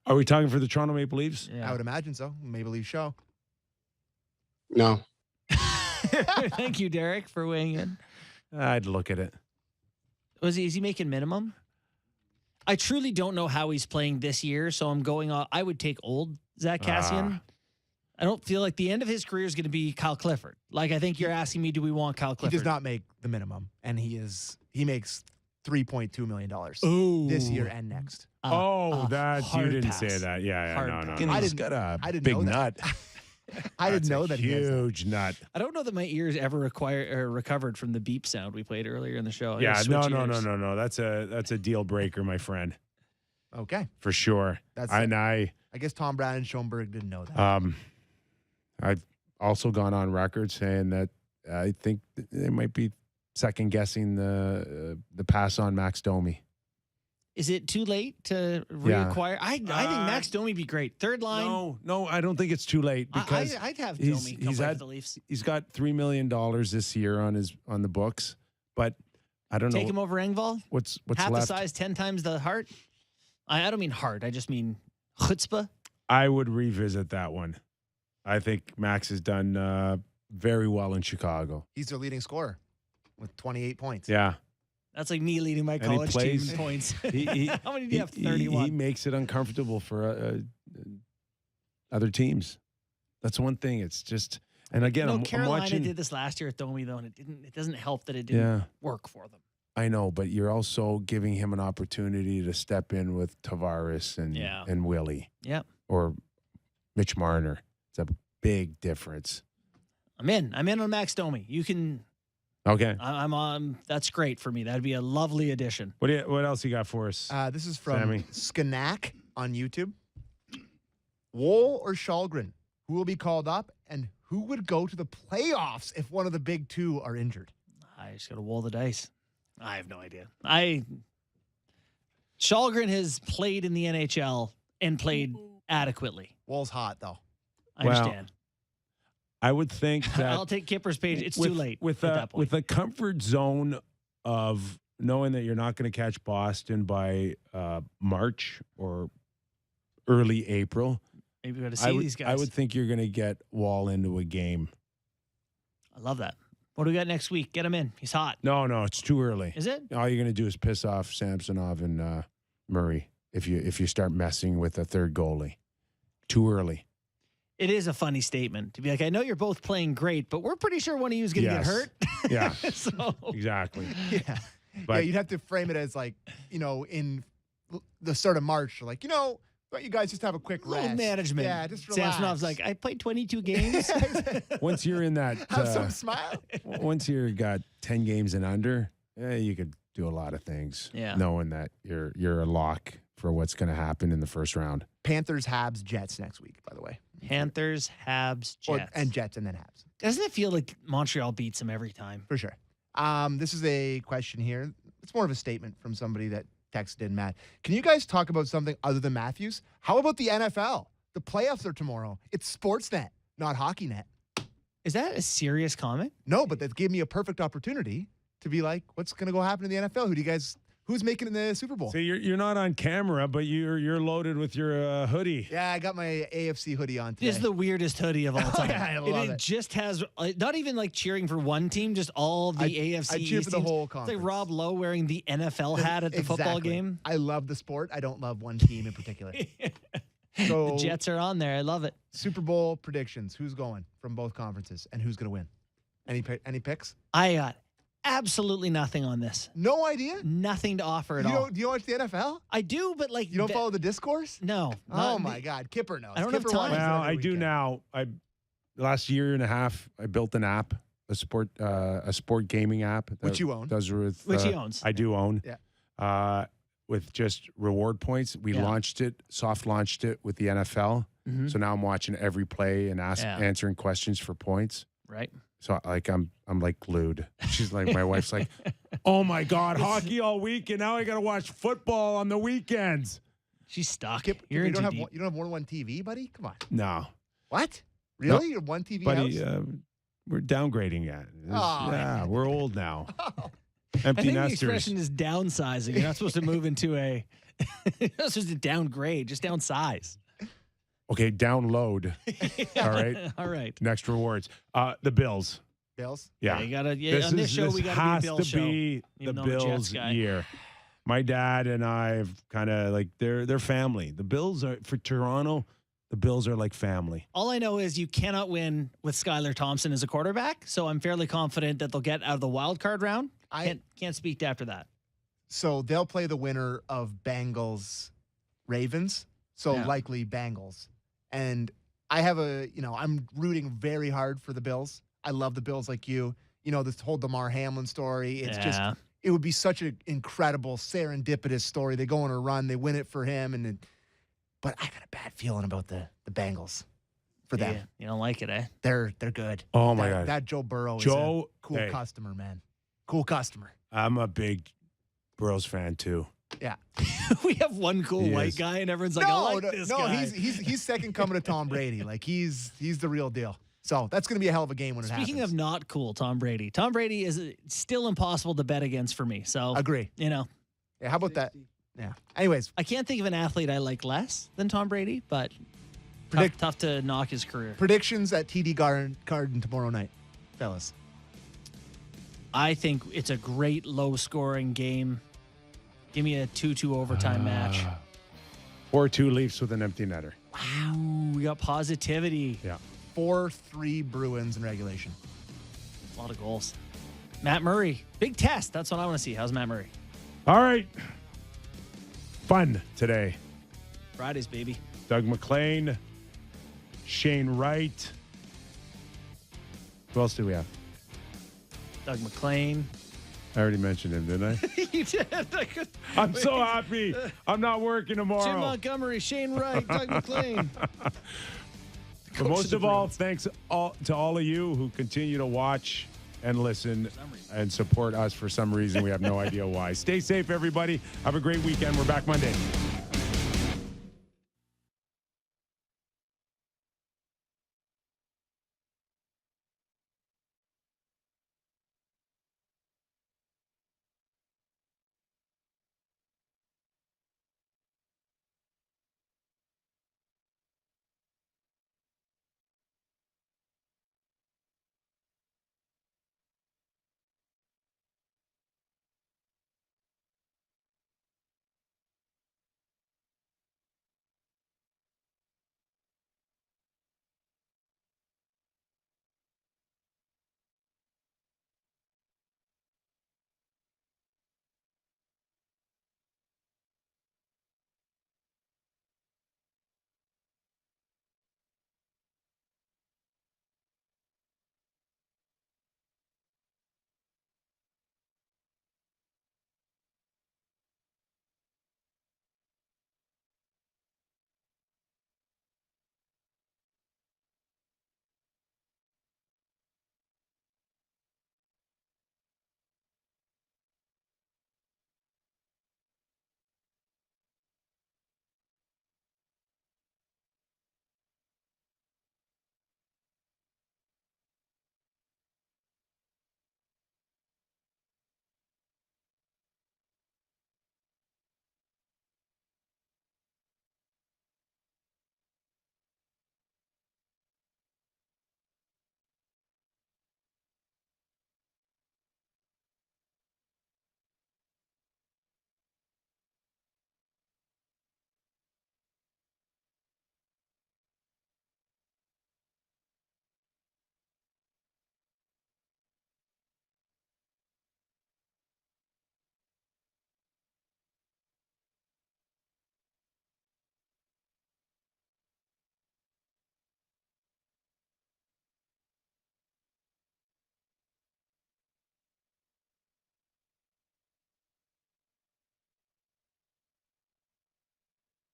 Are we talking for the Toronto Maple Leafs? I would imagine so. Maple Leaf show. No. Thank you, Derek, for weighing in. I'd look at it. Is he making minimum? I truly don't know how he's playing this year, so I'm going off. I would take old Zach Cassian. I don't feel like the end of his career is going to be Kyle Clifford. Like, I think you're asking me, do we want Kyle Clifford? He does not make the minimum, and he makes $3.2 million this year and next. You hard didn't pass. say that. Yeah, Hard no. pass. He's got a I didn't big know nut. that. I didn't know that he has that. Huge nut. I don't know that my ears ever recovered from the beep sound we played earlier in the show. I Yeah, gotta no. switch ears. That's a deal breaker, my friend, Okay. for sure. That's I guess Tom Brown and Schoenberg didn't know that. I've also gone on record saying that I think they might be second guessing the pass on Max Domi. Is it too late to reacquire? I think Max Domi be great. Third line. No, I don't think it's too late because I'd have Domi come play for the Leafs. he's got $3 million this year on the books, but I don't Take know him over Engvall. what's Half left. the size, 10 times the heart. I don't mean heart. I just mean chutzpah. I would revisit that one. I think Max has done very well in Chicago. He's their leading scorer with 28 points. Yeah. That's like me leading my And he college team plays- in points. He- How many do you have? He 31. makes it uncomfortable for other teams. That's one thing. It's just, and again, I'm Carolina watching. did this last year at Domi though, and it doesn't help that it didn't work for them. I know, but you're also giving him an opportunity to step in with Tavares and Willie Yep. or Mitch Marner. It's a big difference. I'm in on Max Domi. You can. Okay. I'm on. That's great for me. That'd be a lovely addition. What else you got for us? This is from Sammy? Skanak on YouTube. Wohl or Shalgren? Who will be called up, and who would go to the playoffs if one of the big two are injured? I just got to roll the dice. I have no idea. Shalgren has played in the NHL and played adequately. Wall's hot, though. I understand. I would think that I'll take Kipper's page. It's too late with at that point. with a comfort zone of knowing that you're not going to catch Boston by March or early April. Maybe we got to see these guys. I would think you're going to get Wall into a game. I love that. What do we got next week? Get him in. He's hot. No, it's too early. Is it? All you're going to do is piss off Samsonov and Murray if you start messing with a third goalie. Too early. It is a funny statement to be like, I know you're both playing great, but we're pretty sure one of you is going to get hurt. Yeah. So Exactly. Yeah. But you'd have to frame it as like, in the start of March, like, let you guys just have a quick little rest. management. Yeah, just relax. Samsonov's like, I played 22 games. once you're in that, have some smile. once you got 10 games and under, you could do a lot of things. Yeah. Knowing that you're a lock for what's going to happen in the first round. Panthers, Habs, Jets next week, by the way. Panthers, Habs, Jets. And Jets and then Habs. Doesn't it feel like Montreal beats them every time? For sure. This is a question here. It's more of a statement from somebody that texted in, Matt. Can you guys talk about something other than Matthews? How about the NFL? The playoffs are tomorrow. It's Sportsnet, not HockeyNet. Is that a serious comment? No, but that gave me a perfect opportunity to be like, what's going to go happen in the NFL? Who's making it in the Super Bowl? So you're not on camera, but you're loaded with your hoodie. Yeah, I got my AFC hoodie on today. This is the weirdest hoodie of all time. Yeah, I love it it. just has not even like cheering for one team, just all the AFC. I cheer East for the teams. whole It's conference. like Rob Lowe wearing the NFL hat at the football Exactly. game. I love the sport. I don't love one team in particular. So The Jets are on there. I love it. Super Bowl predictions. Who's going from both conferences and who's going to win? Any picks? I got absolutely nothing on this. No idea? Nothing to offer at all. Do you watch the NFL? I do, but like You don't follow the discourse? No. Oh not- my God, Kipper knows. I don't have Kipper time. watches it Well, every I do weekend. now. Last year and a half, I built an app, a sport gaming app, Which you own. Does with Which he owns. I do own. Yeah. With just reward points, we soft launched it with the NFL. Mhm. So now I'm watching every play and answering questions for points. Right. So I'm like glued. She's like, my wife's like, oh my God, hockey all week, and now I got to watch football on the weekends. She's stuck. Kip, You're you in don't too have deep. you don't have more than one TV, buddy? Come on. No, What? Really? You're one TV buddy, house? we're downgrading it. Oh. We're old now. I Empty think the nesters. expression is downsizing. You're not supposed to move into a. You're not supposed to downgrade, just downsize. Okay, download. All right. All right. Next rewards. The Bills. Bills? Yeah. You gotta. Yeah, on this show, we got to has be a Bill to show. be even the though I'm a Jets Bills guy. year. My dad and I have kind of like they're family. The Bills are for Toronto. The Bills are like family. All I know is you cannot win with Skylar Thompson as a quarterback, so I'm fairly confident that they'll get out of the wild card round. Can't speak to after that. So they'll play the winner of Bengals Ravens. So Yeah. likely Bengals. And I have I'm rooting very hard for the Bills. I love the Bills like you. This whole DeMar Hamlin story. It's just, it would be such an incredible serendipitous story. They go on a run, they win it for him. But I got a bad feeling about the Bengals for them. Yeah, you don't like it, eh? They're good. Oh my God. That Joe Burrow is Joe, a cool hey. customer, man. Cool customer. I'm a big Burrows fan too. Yeah. We have one cool He white is. guy, and everyone's like, I like this guy. he's second coming to Tom Brady. Like he's the real deal. So that's going to be a hell of a game when it happens. Speaking of not cool, Tom Brady is still impossible to bet against for me. So Agree. Yeah, how about that? Yeah. Anyways, I can't think of an athlete I like less than Tom Brady, but tough to knock his career. predictions at TD Garden tomorrow night, fellas. I think it's a great low-scoring game. Give me a 2-2 overtime match. 4-2 Leafs with an empty netter. Wow, we got positivity. Yeah. 4-3 Bruins in regulation. A lot of goals. Matt Murray, big test. That's what I want to see. How's Matt Murray? All right. Fun today. Fridays, baby. Doug McLean, Shane Wright. Who else do we have? Doug McLean. I already mentioned him, didn't I? You did. I'm so happy. I'm not working tomorrow. Jim Montgomery, Shane Wright, Doug McLean. But most of all, thanks to all of you who continue to watch and listen and support us for some reason. We have no idea why. Stay safe, everybody. Have a great weekend. We're back Monday.